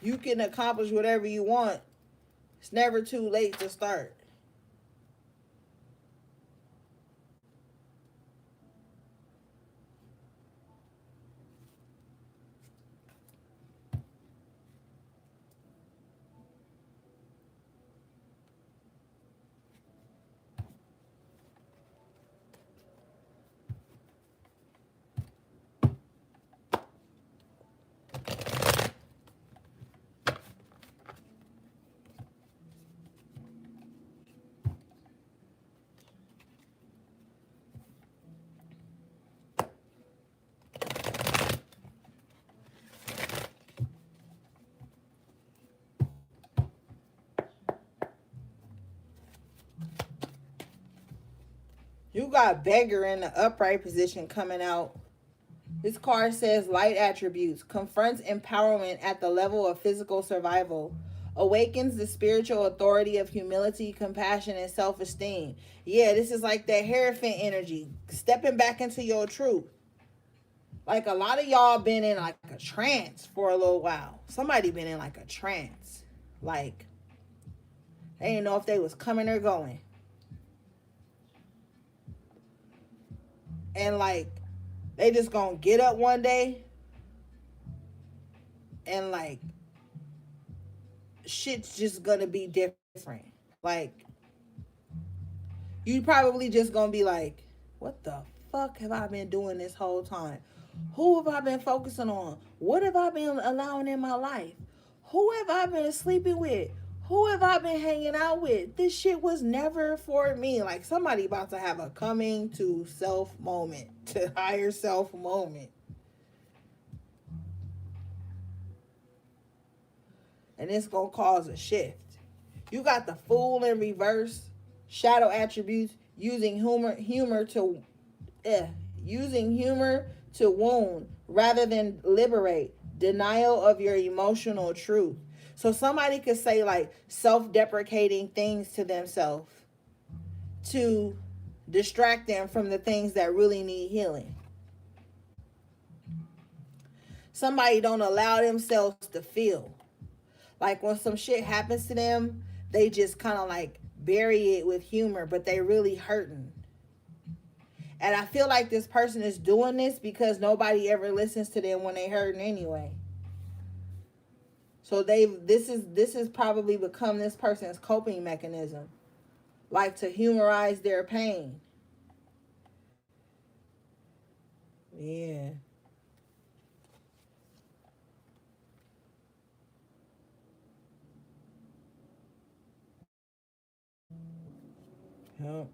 You can accomplish whatever you want. It's never too late to start. You got beggar in the upright position coming out. This card says light attributes, confronts empowerment at the level of physical survival, awakens the spiritual authority of humility, compassion, and self-esteem. Yeah, this is like that Hierophant energy, stepping back into your truth. Like a lot of y'all been in like a trance for a little while. Somebody been in like a trance. Like, they didn't know if they was coming or going. And like, they just gonna get up one day and like, shit's just gonna be different. Like, you probably just gonna be like, what the fuck have I been doing this whole time? Who have I been focusing on? What have I been allowing in my life? Who have I been sleeping with? Who have I been hanging out with? This shit was never for me. Like, somebody about to have a coming to self moment, to higher self moment. And it's gonna cause a shift. You got the Fool in reverse, shadow attributes, eh, using humor to wound rather than liberate, denial of your emotional truth. So somebody could say like self-deprecating things to themselves to distract them from the things that really need healing. Somebody don't allow themselves to feel. Like when some shit happens to them, they just kind of like bury it with humor, but they really hurting. And I feel like this person is doing this because nobody ever listens to them when they hurting anyway. So this is probably become this person's coping mechanism, like to humorize their pain. Yeah. Yep.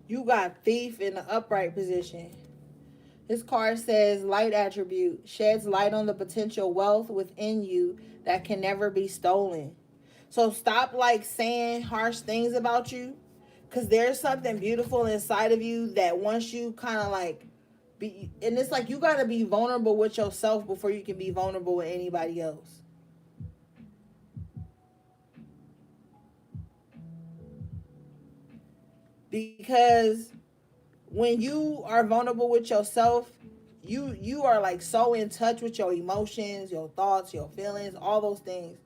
You got Thief in the upright position. This card says light attribute sheds light on the potential wealth within you that can never be stolen. So stop like saying harsh things about you, because there's something beautiful inside of you that once you kind of like be, and it's like you got to be vulnerable with yourself before you can be vulnerable with anybody else. Because when you are vulnerable with yourself, you are like so in touch with your emotions, your thoughts, your feelings, all those things.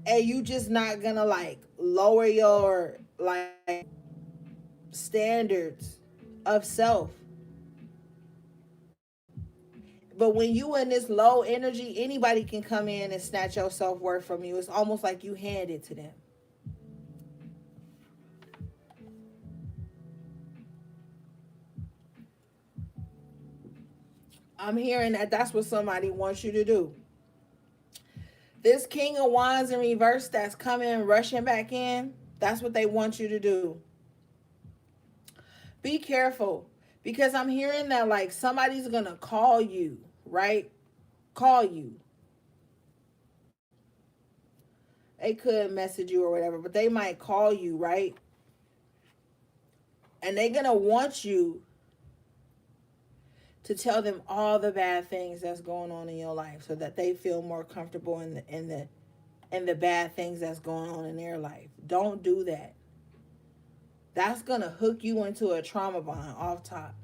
And you just not gonna like lower your like standards of self. But when you in this low energy, anybody can come in and snatch your self-worth from you. It's almost like you hand it to them. I'm hearing that that's what somebody wants you to do. This King of Wands in reverse that's coming rushing back in, that's what they want you to do. Be careful, because I'm hearing that like somebody's gonna call you, right? Call you. They could message you or whatever, but they might call you, right? And they're gonna want you to tell them all the bad things that's going on in your life so that they feel more comfortable in the bad things that's going on in their life. Don't do that. That's gonna hook you into a trauma bond off top.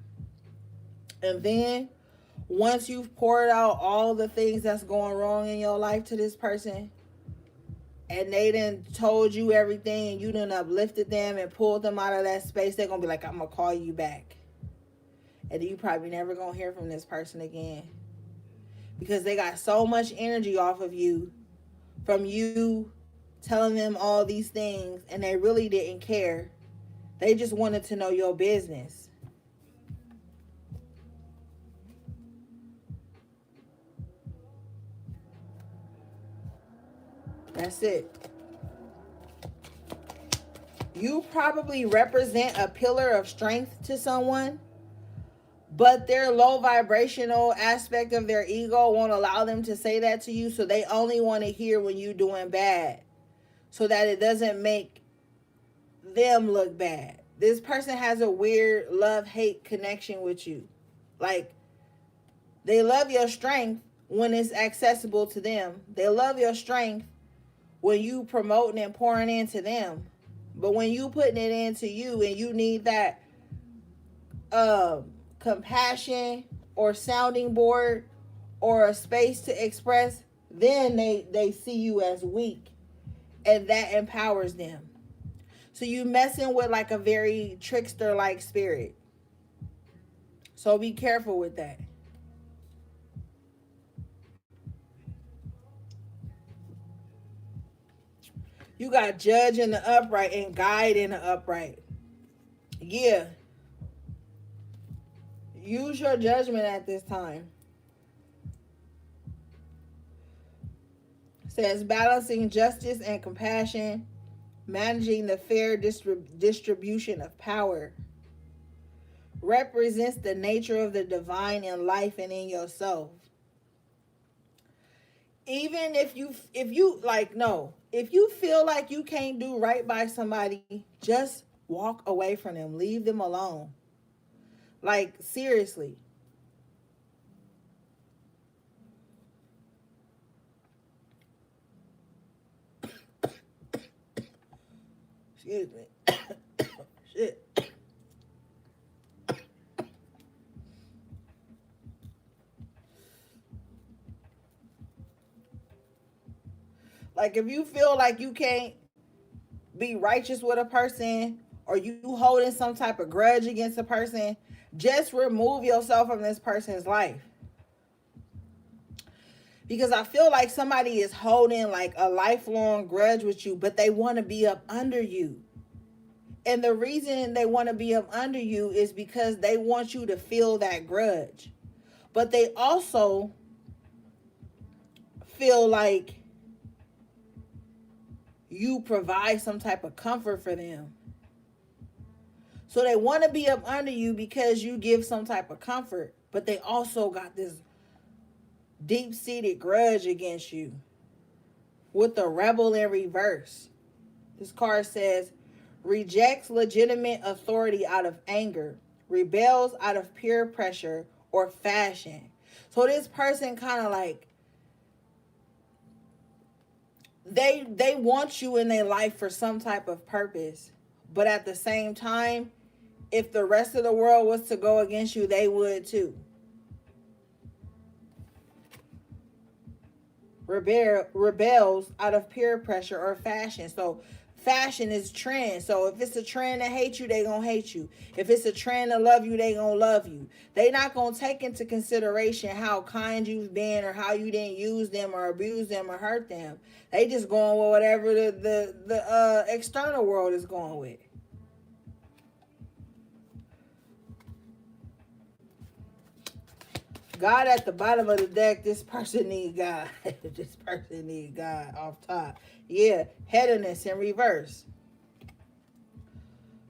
And then once you've poured out all the things that's going wrong in your life to this person, and they done told you everything, and you done uplifted them and pulled them out of that space, they're gonna be like, I'm gonna call you back. And you probably never gonna hear from this person again. Because they got so much energy off of you from you telling them all these things, and they really didn't care. They just wanted to know your business. That's it. You probably represent a pillar of strength to someone, but their low vibrational aspect of their ego won't allow them to say that to you. So they only want to hear when you're doing bad so that it doesn't make them look bad. This person has a weird love-hate connection with you. Like, they love your strength when it's accessible to them. They love your strength when you promoting and pouring into them. But when you putting it into you and you need that compassion or sounding board or a space to express, then they see you as weak, and that empowers them. So you messing with like a very trickster like spirit. So be careful with that. You got judge in the upright and guide in the upright. Yeah. Use your judgment at this time. It says balancing justice and compassion, managing the fair distribution of power, represents the nature of the divine in life and in yourself. Even if you like, no, if you feel like you can't do right by somebody, just walk away from them, leave them alone. Like, seriously. Excuse me. Shit. Like, if you feel like you can't be righteous with a person, or you holding some type of grudge against a person, just remove yourself from this person's life. Because I feel like somebody is holding like a lifelong grudge with you, but they want to be up under you. And the reason they want to be up under you is because they want you to feel that grudge. But they also feel like you provide some type of comfort for them. So they want to be up under you because you give some type of comfort, but they also got this deep-seated grudge against you with the rebel in reverse. This card says, rejects legitimate authority out of anger, rebels out of peer pressure or fashion. So this person kind of like, they want you in their life for some type of purpose, but at the same time, if the rest of the world was to go against you, they would too. Rebels out of peer pressure or fashion. So fashion is trend. So if it's a trend to hate you, they gonna hate you. If it's a trend to love you, they gonna love you. They not gonna take into consideration how kind you've been or how you didn't use them or abuse them or hurt them. They just going with whatever the external world is going with. God at the bottom of the deck, this person need God. This person need God off top. Yeah, headiness in reverse.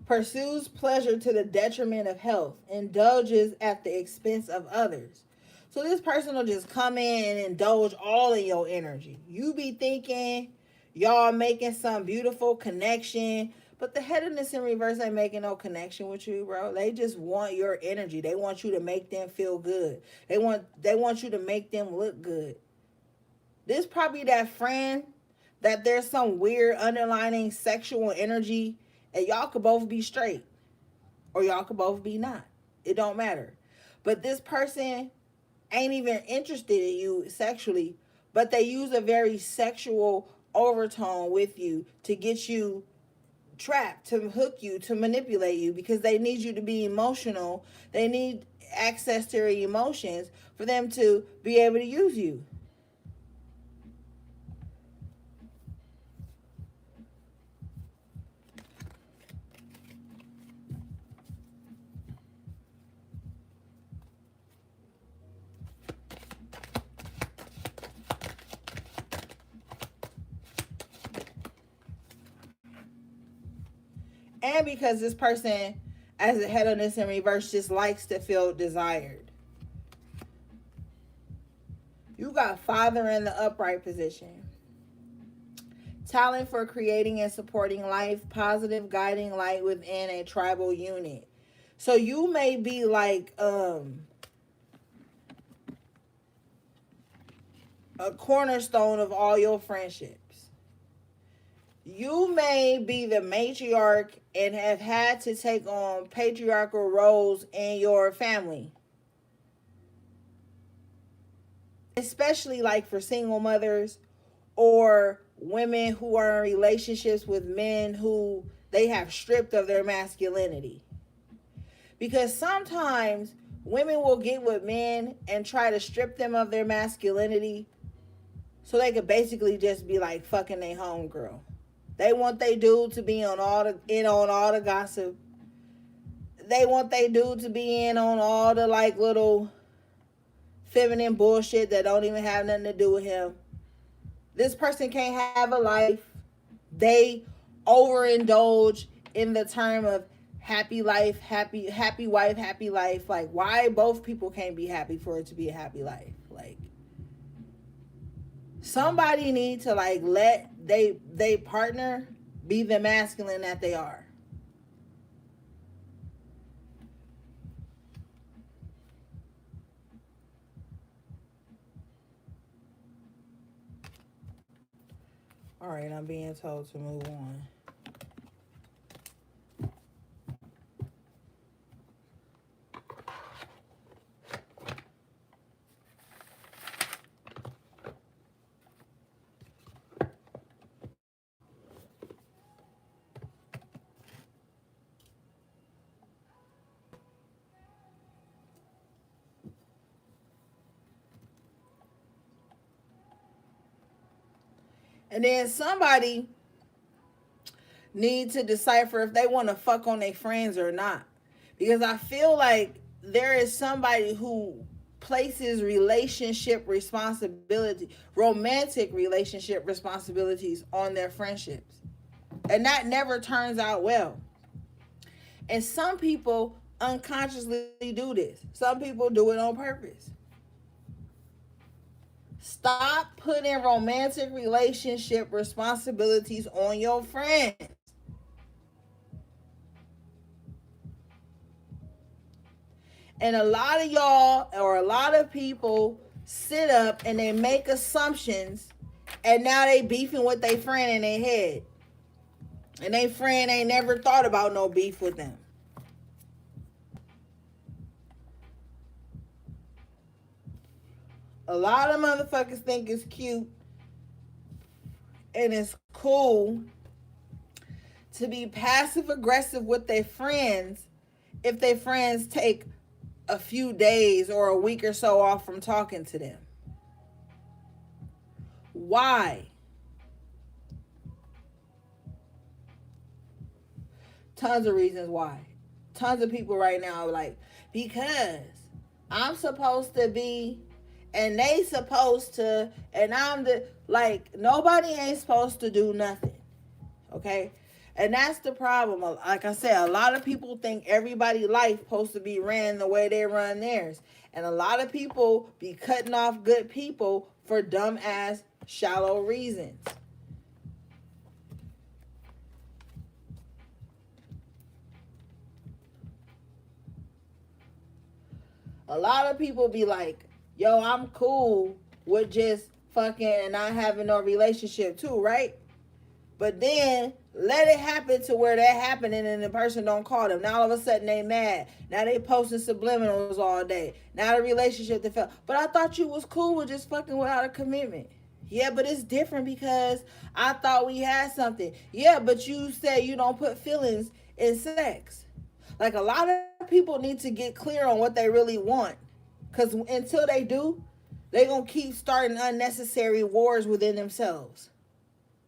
Pursues pleasure to the detriment of health. Indulges at the expense of others. So this person will just come in and indulge all of your energy. You be thinking y'all making some beautiful connection, but the headedness in reverse ain't making no connection with you, bro. They just want your energy. They want you to make them feel good. They want you to make them look good. This probably that friend that there's some weird underlining sexual energy, and y'all could both be straight or y'all could both be not. It don't matter. But this person ain't even interested in you sexually, but they use a very sexual overtone with you to get you trapped, to hook you, to manipulate you, because they need you to be emotional. They need access to your emotions for them to be able to use you. And because this person, as a head on this in reverse, just likes to feel desired. You got father in the upright position. Talent for creating and supporting life, positive guiding light within a tribal unit. So you may be like a cornerstone of all your friendships. You may be the matriarch and have had to take on patriarchal roles in your family, especially like for single mothers or women who are in relationships with men who they have stripped of their masculinity. Because sometimes women will get with men and try to strip them of their masculinity so they could basically just be like fucking their homegirl. They want they dude to be on all the gossip. They want they dude to be in on all the like little feminine bullshit that don't even have nothing to do with him. This person can't have a life. They overindulge in the term of happy life, happy wife, happy life. Like, why both people can't be happy for it to be a happy life? Like, somebody need to like let they partner be the masculine that they are. All right, I'm being told to move on. And then somebody need to decipher if they want to fuck on their friends or not. Because I feel like there is somebody who places relationship responsibility, romantic relationship responsibilities on their friendships. And that never turns out well. And some people unconsciously do this. Some people do it on purpose. Stop putting romantic relationship responsibilities on your friends. And a lot of y'all or a lot of people sit up and they make assumptions and now they beefing with their friend in their head. And their friend ain't never thought about no beef with them. A lot of motherfuckers think it's cute and it's cool to be passive aggressive with their friends if their friends take a few days or a week or so off from talking to them. Why? Tons of reasons why. Tons of people right now are like, because I'm supposed to be and they supposed to and I'm the like nobody ain't supposed to do nothing. Okay? And that's the problem. Like I said, a lot of people think everybody's life supposed to be ran the way they run theirs. And a lot of people be cutting off good people for dumb ass shallow reasons. A lot of people be like, yo, I'm cool with just fucking and not having no relationship too, right? But then let it happen to where that happening and the person don't call them. Now all of a sudden they mad. Now they posting subliminals all day. Now the relationship they felt. But I thought you was cool with just fucking without a commitment. Yeah, but it's different because I thought we had something. Yeah, but you said you don't put feelings in sex. Like a lot of people need to get clear on what they really want. Because until they do, they're going to keep starting unnecessary wars within themselves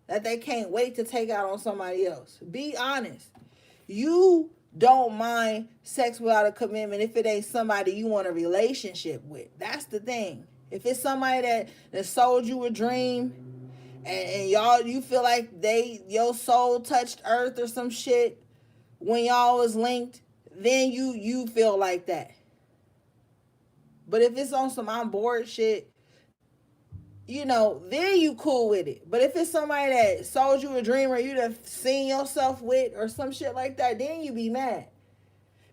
that they can't wait to take out on somebody else. Be honest. You don't mind sex without a commitment if it ain't somebody you want a relationship with. That's the thing. If it's somebody that sold you a dream and y'all you feel like your soul touched earth or some shit when y'all was linked, then you feel like that. But if it's on some I'm bored shit, then you cool with it. But if it's somebody that sold you a dream or you done seen yourself with or some shit like that, then you be mad.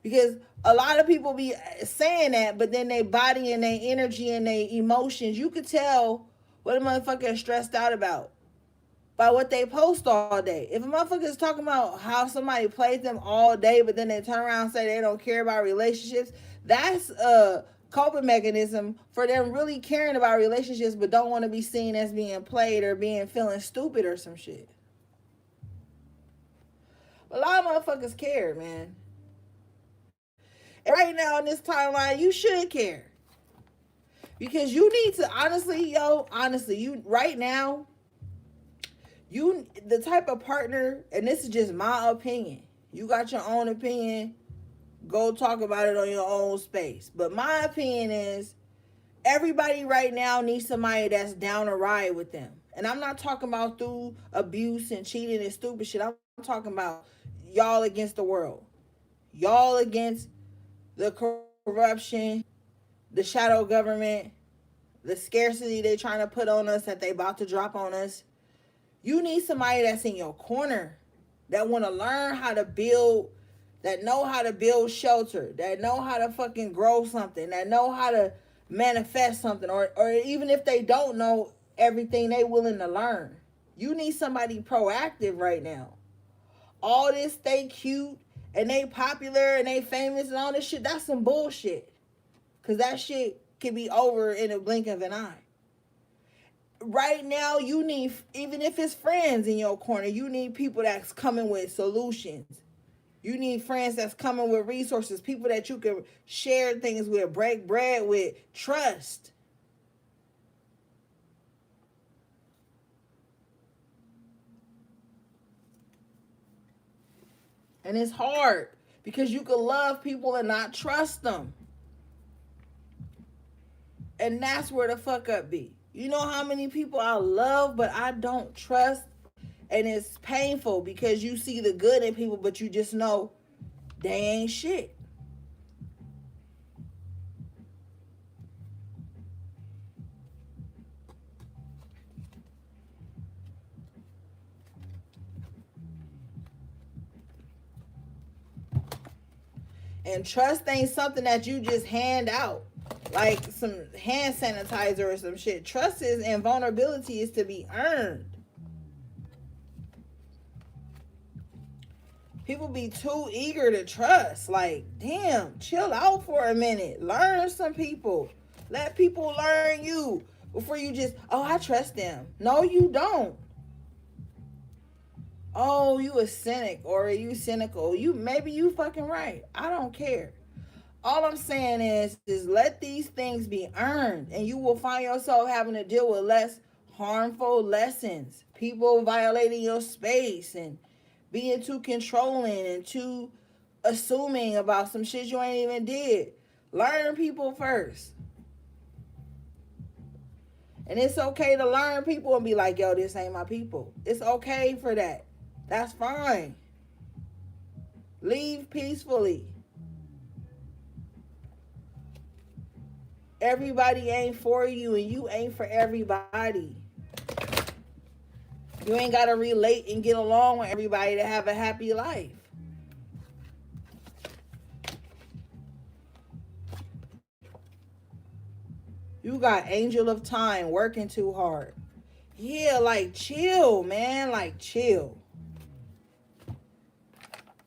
Because a lot of people be saying that, but then they body and their energy and their emotions, you could tell what a motherfucker is stressed out about by what they post all day. If a motherfucker is talking about how somebody plays them all day, but then they turn around and say they don't care about relationships, that's a coping mechanism for them really caring about relationships, but don't want to be seen as being played or being feeling stupid or some shit. A lot of motherfuckers care, man. And right now in this timeline, you should care. Because you need to honestly, you right now, you the type of partner, and this is just my opinion. You got your own opinion. Go talk about it on your own space. But my opinion is everybody right now needs somebody that's down to ride with them. And I'm not talking about through abuse and cheating and stupid shit. I'm talking about y'all against the world. Y'all against the corruption, the shadow government, the scarcity they trying to put on us that they about to drop on us. You need somebody that's in your corner, that want to learn how to build, that know how to build shelter, that know how to fucking grow something, that know how to manifest something, or even if they don't know everything, they willing to learn. You need somebody proactive right now. All this stay cute and they popular and they famous and all this shit, that's some bullshit. Because that shit can be over in a blink of an eye. Right now, you need, even if it's friends in your corner, you need people that's coming with solutions. You need friends that's coming with resources, people that you can share things with, break bread with, trust. And it's hard because you can love people and not trust them. And that's where the fuck up be. You know how many people I love, but I don't trust? And it's painful because you see the good in people, but you just know they ain't shit. And trust ain't something that you just hand out like some hand sanitizer or some shit. Trust is, and vulnerability is to be earned. People be too eager to trust. Like, damn, chill out for a minute. Learn some people. Let people learn you before you just, oh, I trust them. No, you don't. Oh, you a cynic or are you cynical? Maybe you fucking right. I don't care. All I'm saying is let these things be earned, and you will find yourself having to deal with less harmful lessons. People violating your space and being too controlling and too assuming about some shit you ain't even did. Learn people first. And it's okay to learn people and be like, yo, this ain't my people. It's okay for that. That's fine. Leave peacefully. Everybody ain't for you and you ain't for everybody. You ain't got to relate and get along with everybody to have a happy life. You got angel of time working too hard. Yeah, like chill, man. Like chill.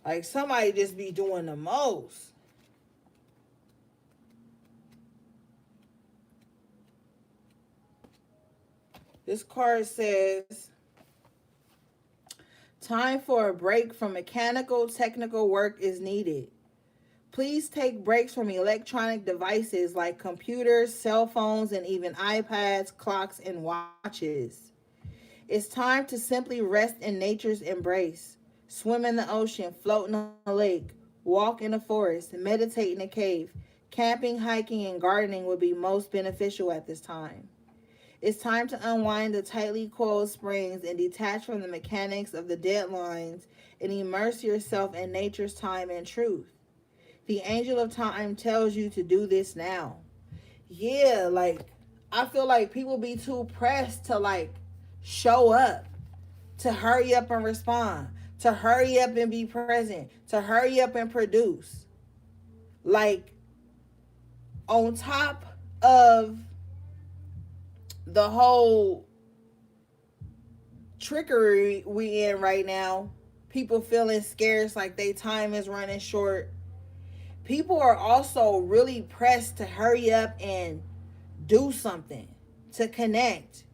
Like somebody just be doing the most. This card says, time for a break from mechanical, technical work is needed. Please take breaks from electronic devices like computers, cell phones, and even iPads, clocks, and watches. It's time to simply rest in nature's embrace. Swim in the ocean, float in a lake, walk in a forest, meditate in a cave. Camping, hiking, and gardening would be most beneficial at this time. It's time to unwind the tightly coiled springs and detach from the mechanics of the deadlines and immerse yourself in nature's time and truth. The angel of time tells you to do this now. Yeah, like, I feel like people be too pressed to, like, show up, to hurry up and respond, to hurry up and be present, to hurry up and produce. Like, on top of the whole trickery we in right now. People feeling scarce, like their time is running short. People are also really pressed to hurry up and do something, to connect.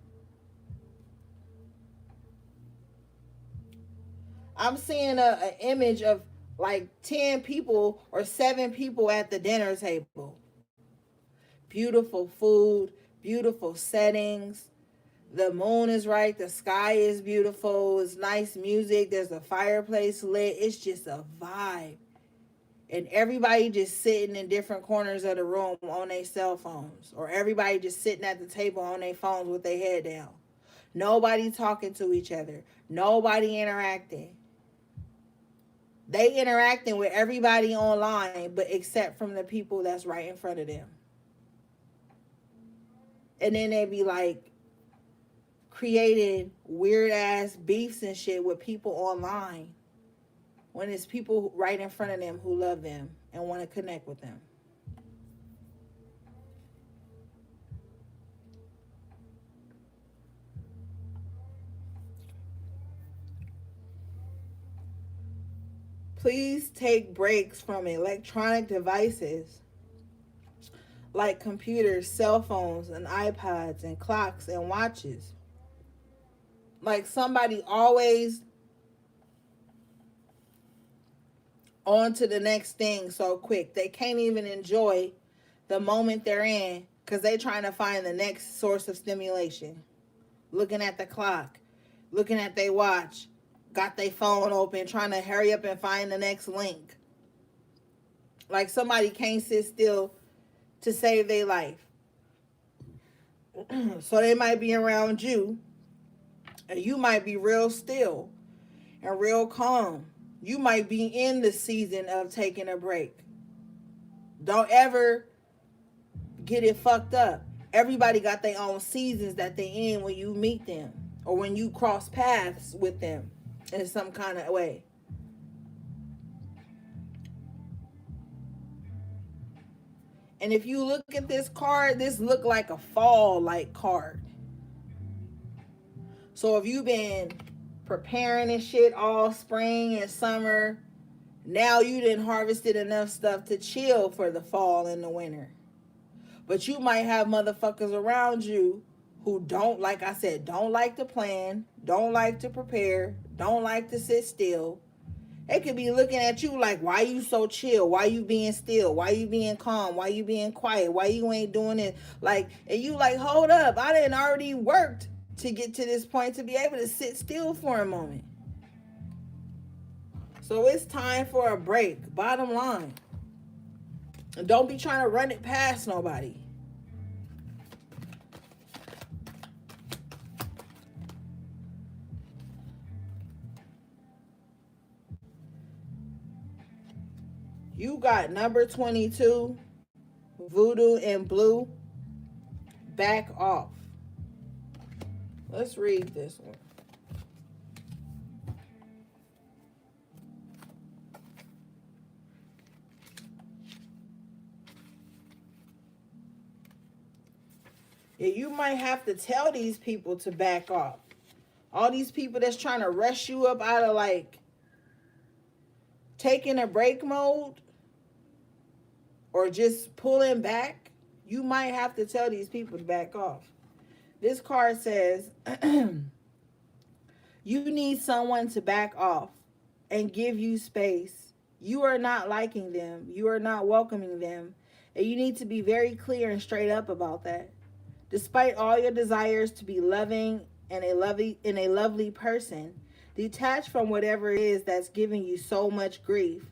I'm seeing an image of like 10 people or 7 people at the dinner table. Beautiful food, beautiful settings. The moon is right. The sky is beautiful. It's nice music. There's a fireplace lit. It's just a vibe. And everybody just sitting in different corners of the room on their cell phones. Or everybody just sitting at the table on their phones with their head down. Nobody talking to each other. Nobody interacting. They interacting with everybody online, but except from the people that's right in front of them. And then they be like creating weird ass beefs and shit with people online when it's people right in front of them who love them and want to connect with them. Please take breaks from electronic devices like computers, cell phones, and iPads, and clocks and watches. Like somebody always on to the next thing so quick. They can't even enjoy the moment they're in because they trying to find the next source of stimulation. Looking at the clock, looking at their watch, got their phone open, trying to hurry up and find the next link. Like somebody can't sit still to save their life. So they might be around you, and you might be real still and real calm. You might be in the season of taking a break. Don't ever get it fucked up. Everybody got their own seasons that they in when you meet them or when you cross paths with them in some kind of way. And if you look at this card, this look like a fall like card. So if you've been preparing and shit all spring and summer, now you didn't harvested enough stuff to chill for the fall and the winter. But you might have motherfuckers around you who don't, like I said, don't like to plan, don't like to prepare, don't like to sit still. They could be looking at you like, why you so chill? Why you being still? Why you being calm? Why you being quiet? Why you ain't doing it? Like, and you like, hold up, I didn't already worked to get to this point to be able to sit still for a moment. So it's time for a break, bottom line. And don't be trying to run it past nobody. You got number 22, Voodoo and Blue, back off. Let's read this one. Yeah, you might have to tell these people to back off. All these people that's trying to rush you up out of like taking a break mode or just pulling back, you might have to tell these people to back off. This card says, you need someone to back off and give you space. You are not liking them. You are not welcoming them. And you need to be very clear and straight up about that. Despite all your desires to be loving and a lovely person, detach from whatever it is that's giving you so much grief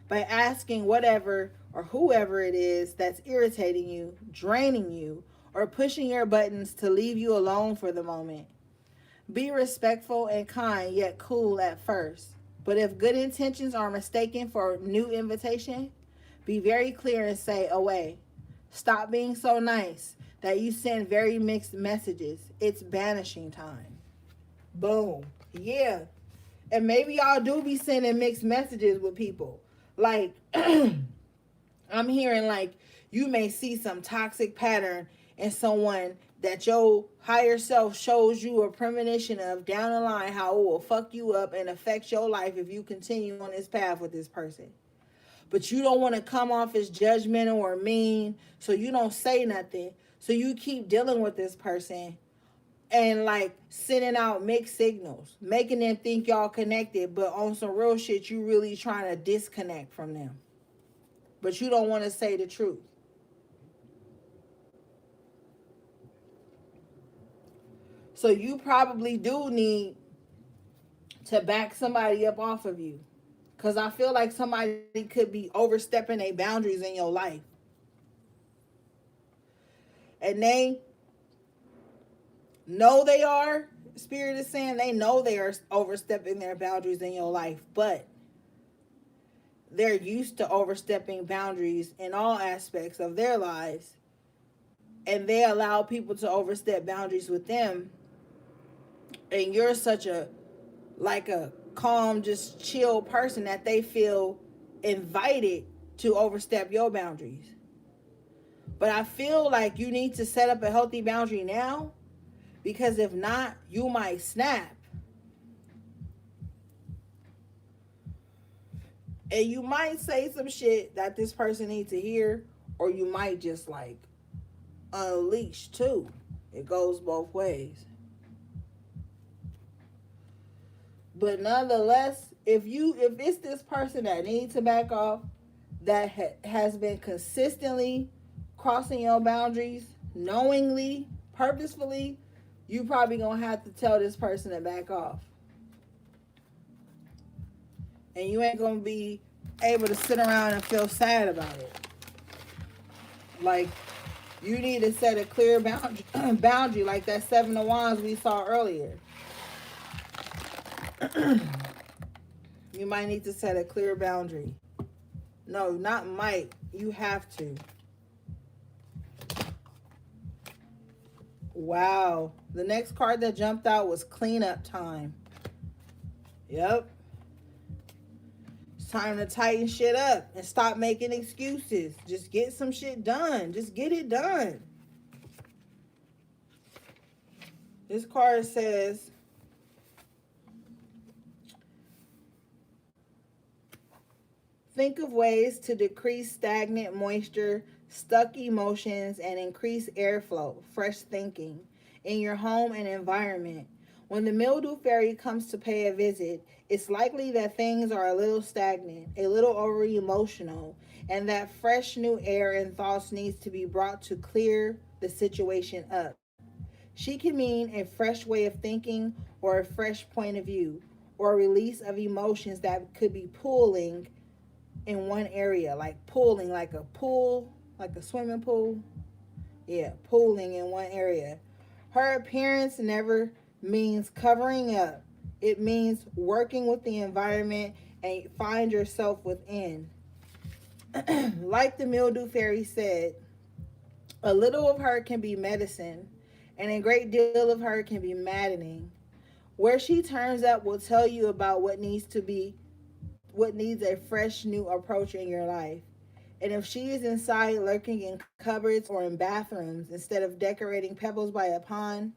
by asking whatever or whoever it is that's irritating you, draining you, or pushing your buttons to leave you alone for the moment. Be respectful and kind, yet cool at first. But if good intentions are mistaken for new invitation, be very clear and say away. Stop being so nice that you send very mixed messages. It's banishing time. Boom. Yeah. And maybe y'all do be sending mixed messages with people. Like, I'm hearing like you may see some toxic pattern in someone that your higher self shows you a premonition of down the line, how it will fuck you up and affect your life if you continue on this path with this person. But you don't want to come off as judgmental or mean, so you don't say nothing. So you keep dealing with this person and like sending out mixed signals, making them think y'all connected, but on some real shit, you really trying to disconnect from them. But you don't want to say the truth. So you probably do need to back somebody up off of you. Because I feel like somebody could be overstepping their boundaries in your life. And they know they are. Spirit is saying they know they are overstepping their boundaries in your life. But they're used to overstepping boundaries in all aspects of their lives. And they allow people to overstep boundaries with them. And you're such a calm, just chill person that they feel invited to overstep your boundaries. But I feel like you need to set up a healthy boundary now, because if not, you might snap. And you might say some shit that this person needs to hear, or you might just like unleash too. It goes both ways. But nonetheless, if it's this person that needs to back off, that has been consistently crossing your boundaries, knowingly, purposefully, you probably gonna have to tell this person to back off. And you ain't gonna be able to sit around and feel sad about it. Like, you need to set a clear boundary like that 7 of Wands we saw earlier. You might need to set a clear boundary. No, not might. You have to. Wow. The next card that jumped out was cleanup time. Yep. It's time to tighten shit up and stop making excuses. Just get some shit done. Just get it done. This card says, think of ways to decrease stagnant moisture, stuck emotions, and increase airflow, fresh thinking in your home and environment. When the mildew fairy comes to pay a visit, it's likely that things are a little stagnant, a little over emotional, and that fresh new air and thoughts needs to be brought to clear the situation up. She can mean a fresh way of thinking or a fresh point of view or a release of emotions that could be pooling in one area, like pooling, like a pool, like a swimming pool. Yeah, pooling in one area. Her appearance never means covering up. It means working with the environment and find yourself within. Like the mildew fairy said, a little of her can be medicine, and a great deal of her can be maddening. Where she turns up will tell you about what needs a fresh new approach in your life. And if she is inside lurking in cupboards or in bathrooms instead of decorating pebbles by a pond,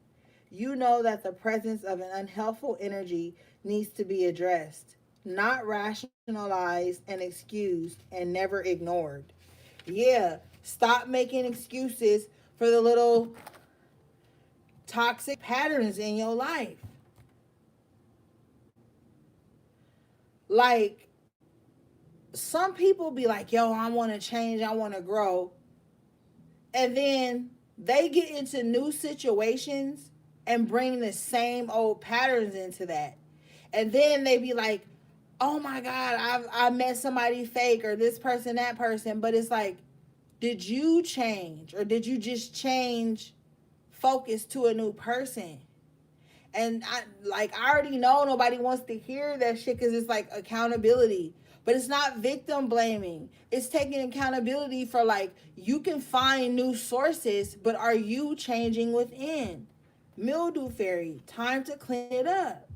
you know that the presence of an unhelpful energy needs to be addressed, not rationalized and excused and never ignored. Yeah, stop making excuses for the little toxic patterns in your life. Like, some people be like, yo, I want to change, I want to grow. And then they get into new situations and bring the same old patterns into that. And then they be like, oh my God, I met somebody fake, or this person, that person. But it's like, did you change, or did you just change focus to a new person? And I already know nobody wants to hear that shit, because it's like accountability. But it's not victim blaming. It's taking accountability for, like, you can find new sources, but are you changing within? Mildew fairy, time to clean it up.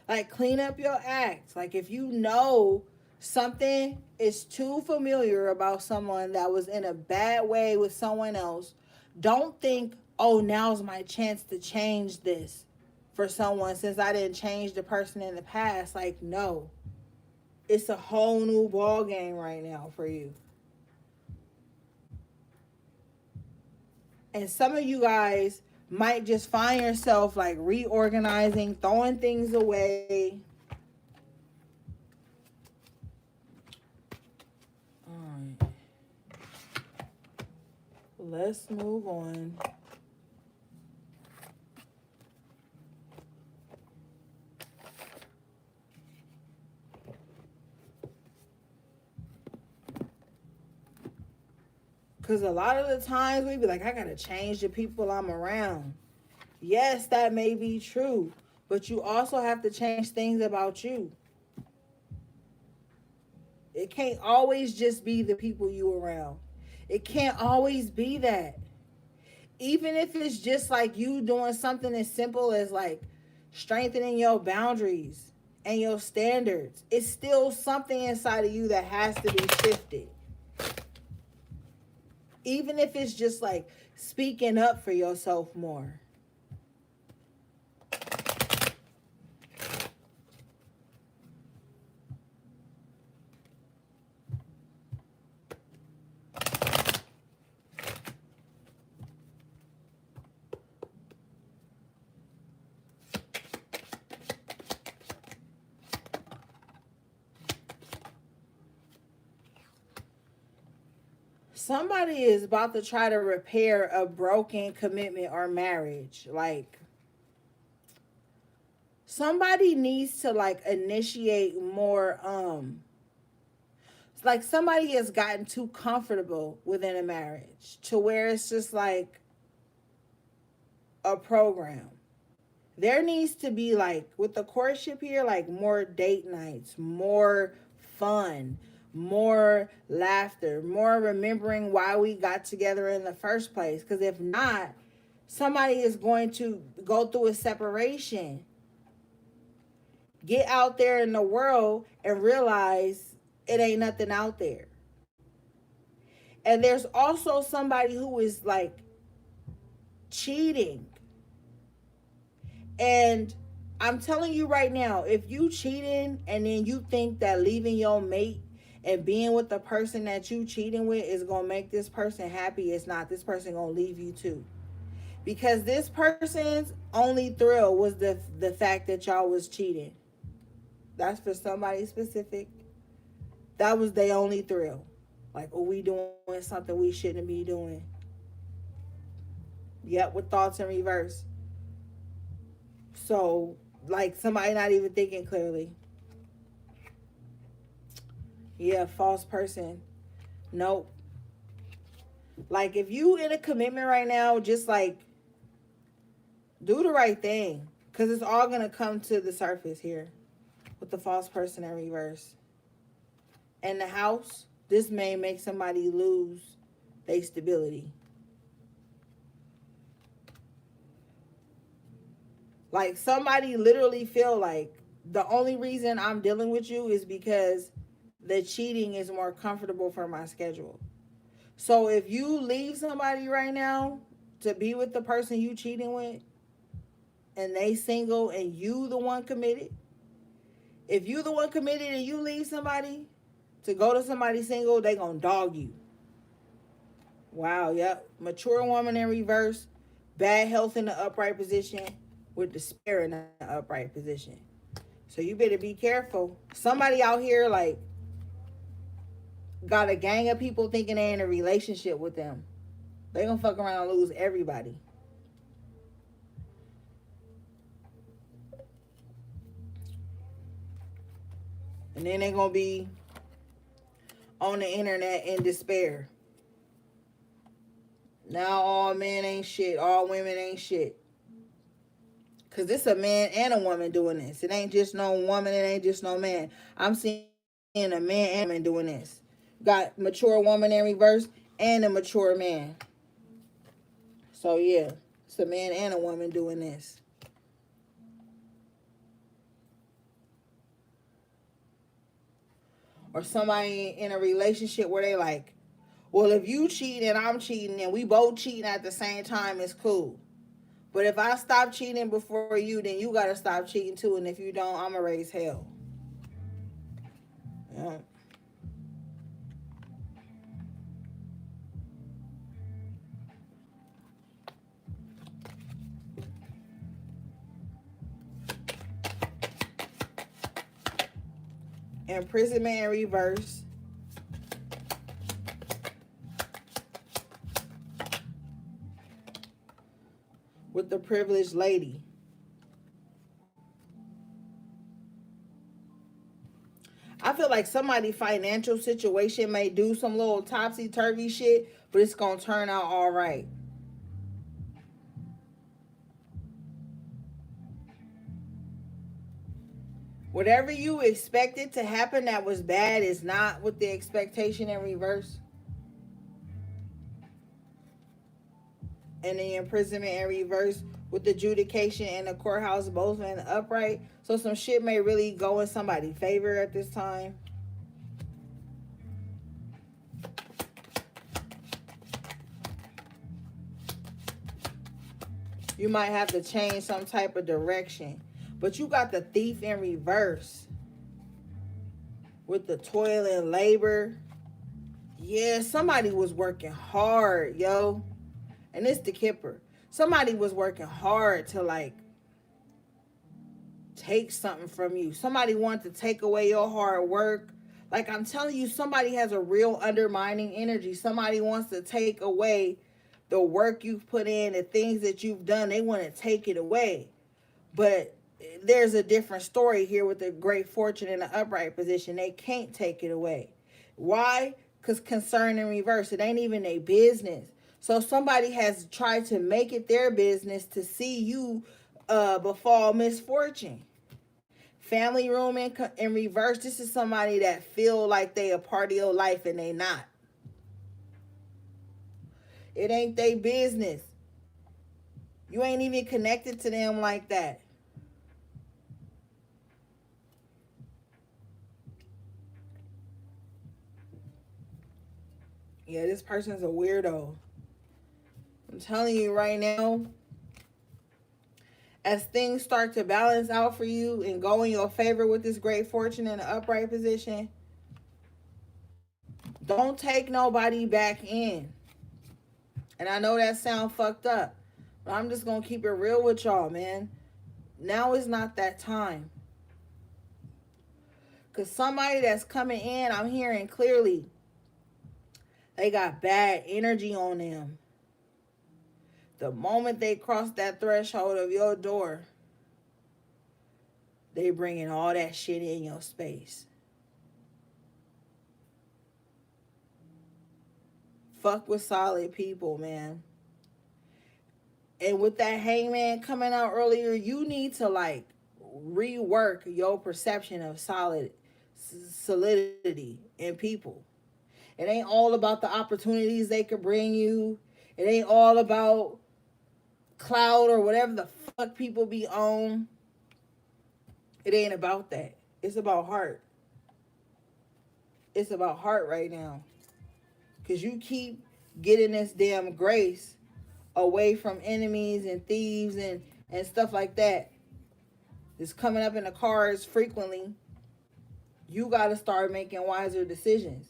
Like, clean up your act. Like, if you know something is too familiar about someone that was in a bad way with someone else, don't think, oh, now's my chance to change this for someone since I didn't change the person in the past. Like, no, it's a whole new ball game right now for you. And some of you guys might just find yourself like reorganizing, throwing things away. All right. Let's move on. Because a lot of the times we be like, I got to change the people I'm around. Yes, that may be true. But you also have to change things about you. It can't always just be the people you around. It can't always be that. Even if it's just like you doing something as simple as like strengthening your boundaries and your standards, it's still something inside of you that has to be shifted. Even if it's just like speaking up for yourself more. Somebody is about to try to repair a broken commitment or marriage. Like, somebody needs to like initiate more like somebody has gotten too comfortable within a marriage to where it's just like a program. There needs to be like with the courtship here, like more date nights, more fun, more laughter, more remembering why we got together in the first place. Because if not, somebody is going to go through a separation, get out there in the world and realize it ain't nothing out there. And there's also somebody who is like cheating. And I'm telling you right now, if you cheating and then you think that leaving your mate and being with the person that you cheating with is going to make this person happy, it's not. This person going to leave you too. Because this person's only thrill was the fact that y'all was cheating. That's for somebody specific. That was their only thrill. Like, oh, we doing something we shouldn't be doing. Yep, with thoughts in reverse. So, like, somebody not even thinking clearly. Yeah, false person. Nope. Like, if you in a commitment right now, just like do the right thing. Because it's all going to come to the surface here with the false person in reverse. And the house, this may make somebody lose their stability. Like, somebody literally feel like the only reason I'm dealing with you is because the cheating is more comfortable for my schedule. So if you leave somebody right now to be with the person you cheating with and they single and you the one committed, if you the one committed and you leave somebody to go to somebody single, they gonna dog you. Wow, yep. Mature woman in reverse, bad health in the upright position with despair in the upright position. So you better be careful. Somebody out here like got a gang of people thinking they in a relationship with them. They gonna fuck around and lose everybody. And then they gonna be on the internet in despair. Now all men ain't shit. All women ain't shit. Because it's a man and a woman doing this. It ain't just no woman. It ain't just no man. I'm seeing a man and a woman doing this. Got mature woman in reverse and a mature man. So, yeah. It's a man and a woman doing this. Or somebody in a relationship where they like, Well, if you cheating and I'm cheating and we both cheating at the same time, it's cool. But if I stop cheating before you, then you gotta stop cheating too. And if you don't, I'ma raise hell. Yeah. Imprisonment in reverse. With the privileged lady. I feel like somebody's financial situation may do some little topsy-turvy shit, but it's gonna turn out all right. Whatever you expected to happen that was bad is not with the expectation in reverse. And the imprisonment in reverse with the adjudication and the courthouse both in the upright. So some shit may really go in somebody's favor at this time. You might have to change some type of direction. But you got the thief in reverse. With the toil and labor. Yeah, somebody was working hard, yo. And it's the kipper. Somebody was working hard to like take something from you. Somebody wanted to take away your hard work. Like I'm telling you, somebody has a real undermining energy. Somebody wants to take away the work you've put in, the things that you've done. They want to take it away. But there's a different story here with the great fortune in the upright position. They can't take it away. Why? Because concern in reverse. It ain't even a business. So somebody has tried to make it their business to see you befall misfortune. Family room in reverse. This is somebody that feel like they a part of your life and they not. It ain't their business. You ain't even connected to them like that. Yeah, this person's a weirdo. I'm telling you right now, as things start to balance out for you and go in your favor with this great fortune in the upright position, don't take nobody back in. And I know that sound fucked up, but I'm just going to keep it real with y'all, man. Now is not that time. Because somebody that's coming in, I'm hearing clearly, they got bad energy on them. The moment they cross that threshold of your door, they bringing all that shit in your space. Fuck with solid people, man. And with that hangman coming out earlier, you need to like rework your perception of solidity in people. It ain't all about the opportunities they could bring you. It ain't all about cloud or whatever the fuck people be on. It ain't about that. It's about heart. It's about heart right now. Because you keep getting this damn grace away from enemies and thieves and stuff like that. It's coming up in the cards frequently. You got to start making wiser decisions.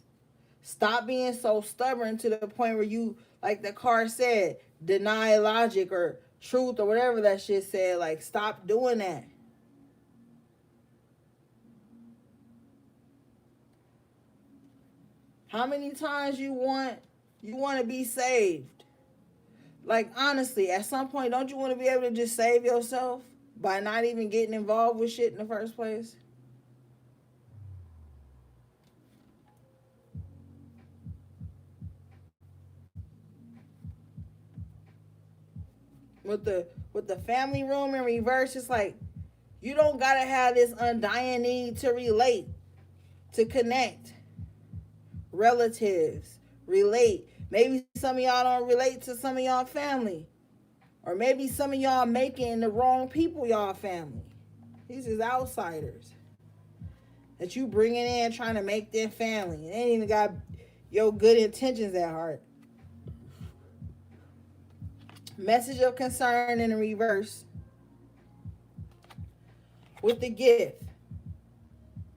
Stop being so stubborn to the point where you, like the card said, deny logic or truth or whatever that shit said. Like, stop doing that. How many times you want to be saved? Like, honestly, at some point, don't you want to be able to just save yourself by not even getting involved with shit in the first place? With the family room in reverse, it's like you don't gotta have this undying need to relate, to connect. Relatives, relate. Maybe some of y'all don't relate to some of y'all family. Or maybe some of y'all making the wrong people y'all family. These is outsiders that you bringing in trying to make them family. They ain't even got, your good intentions at heart. Message of concern in the reverse with the gift.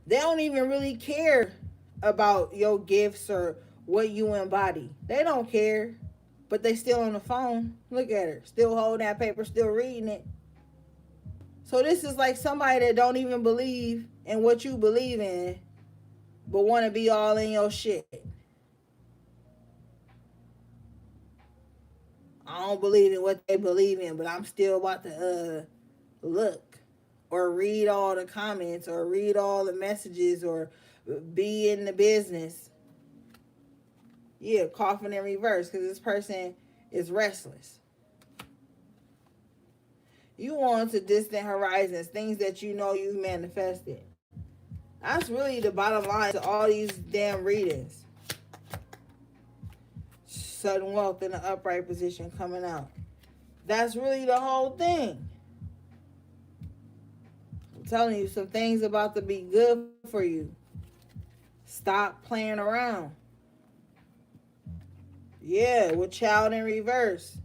They don't even really care about your gifts or what you embody. They don't care. But they still on the phone. Look at her. Still holding that paper, still reading it. So this is like somebody that don't even believe in what you believe in, but want to be all in your shit. I don't believe in what they believe in, but I'm still about to look or read all the comments or read all the messages or be in the business. Yeah, coughing in reverse because this person is restless. You want to distant horizons, things that you know you've manifested. That's really the bottom line to all these damn readings. Sudden wealth in the upright position coming out. That's really the whole thing. I'm telling you, some things about to be good for you. Stop playing around. Yeah, with child in reverse.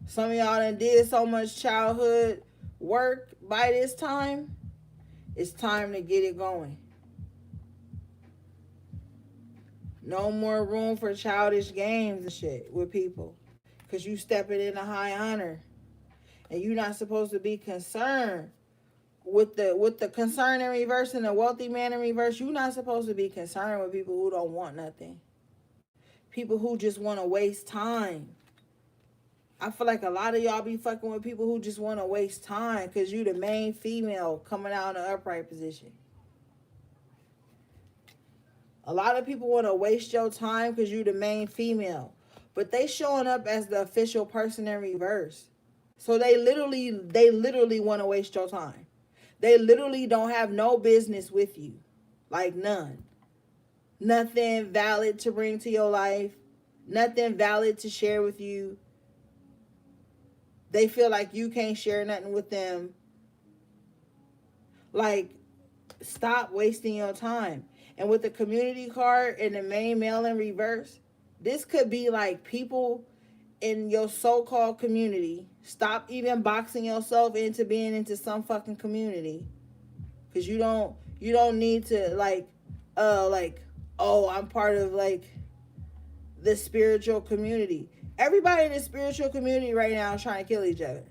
Some of y'all done did so much childhood work by this time. It's time to get it going. No more room for childish games and shit with people. Because you stepping in a high honor. And you're not supposed to be concerned with the concern in reverse and the wealthy man in reverse. You're not supposed to be concerned with people who don't want nothing. People who just want to waste time. I feel like a lot of y'all be fucking with people who just want to waste time because you the main female coming out in the upright position. A lot of people want to waste your time because you the main female. But they showing up as the official person in reverse. So they literally want to waste your time. They literally don't have no business with you. Like none. Nothing valid to bring to your life. Nothing valid to share with you. They feel like you can't share nothing with them. Like, stop wasting your time. And with the community card and the main male in reverse, this could be like people in your so-called community. Stop even boxing yourself into being into some fucking community. Because you don't need to like, oh, I'm part of like the spiritual community. Everybody in the spiritual community right now is trying to kill each other.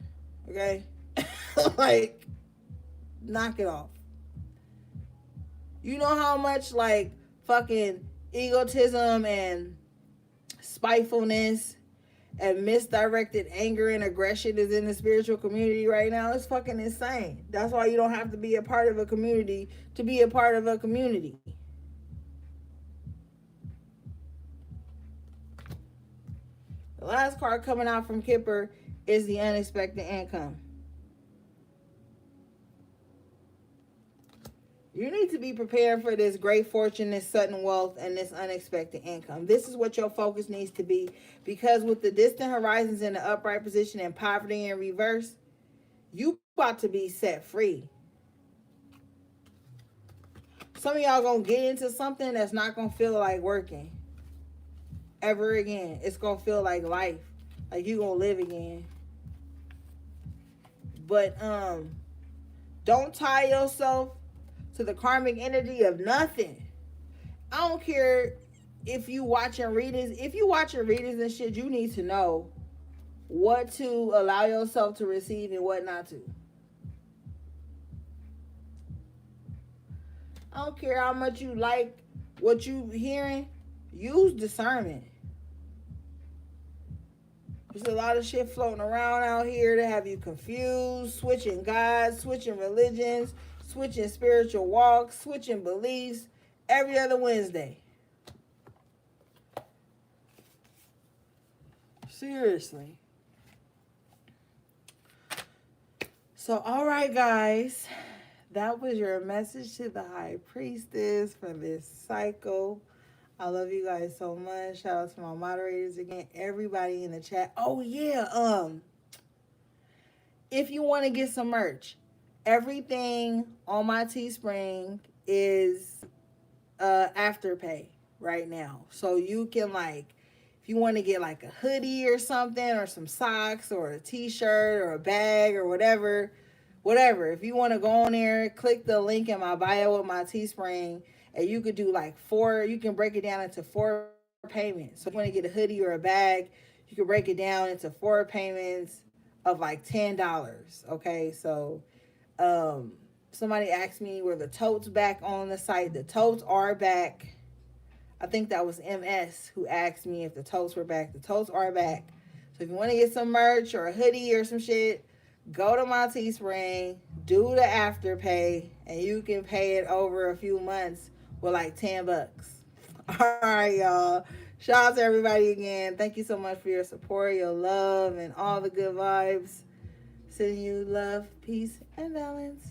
Okay? Like, knock it off. You know how much like fucking egotism and spitefulness and misdirected anger and aggression is in the spiritual community right now? It's fucking insane. That's why you don't have to be a part of a community to be a part of a community. The last card coming out from Kipper is the unexpected income. You need to be prepared for this great fortune, this sudden wealth, and this unexpected income. This is what your focus needs to be, because with the distant horizons in the upright position and poverty in reverse, you about to be set free. Some of y'all gonna get into something that's not gonna feel like working ever again. It's gonna feel like life, like you gonna live again. But don't tie yourself to the karmic energy of nothing. I don't care if you watching readings. If you watching readings and shit, you need to know what to allow yourself to receive and what not to. I don't care how much you like what you hearing. Use discernment. There's a lot of shit floating around out here to have you confused, switching gods, switching religions, switching spiritual walks, switching beliefs every other Wednesday. Seriously. So, all right, guys. That was your message to the High Priestess for this cycle. I love you guys so much. Shout out to my moderators again. Everybody in the chat. Oh, yeah. If you want to get some merch, everything on my Teespring is Afterpay. right now. So you can like, if you want to get like a hoodie or something, or some socks, or a t-shirt, or a bag, or whatever. If you want to go on there, click the link in my bio with my Teespring, and you could do like four. You can break it down into four payments. So if you want to get a hoodie or a bag, you can break it down into four payments of like $10. Okay, so somebody asked me were the totes back on the site. The totes are back. I think that was MS who asked me if the totes were back. The totes are back. So if you want to get some merch or a hoodie or some shit, go to my Teespring, do the afterpay, and you can pay it over a few months with like $10. All right, y'all. Shout out to everybody again. Thank you so much for your support, your love, and all the good vibes. Sending you love, peace, and balance.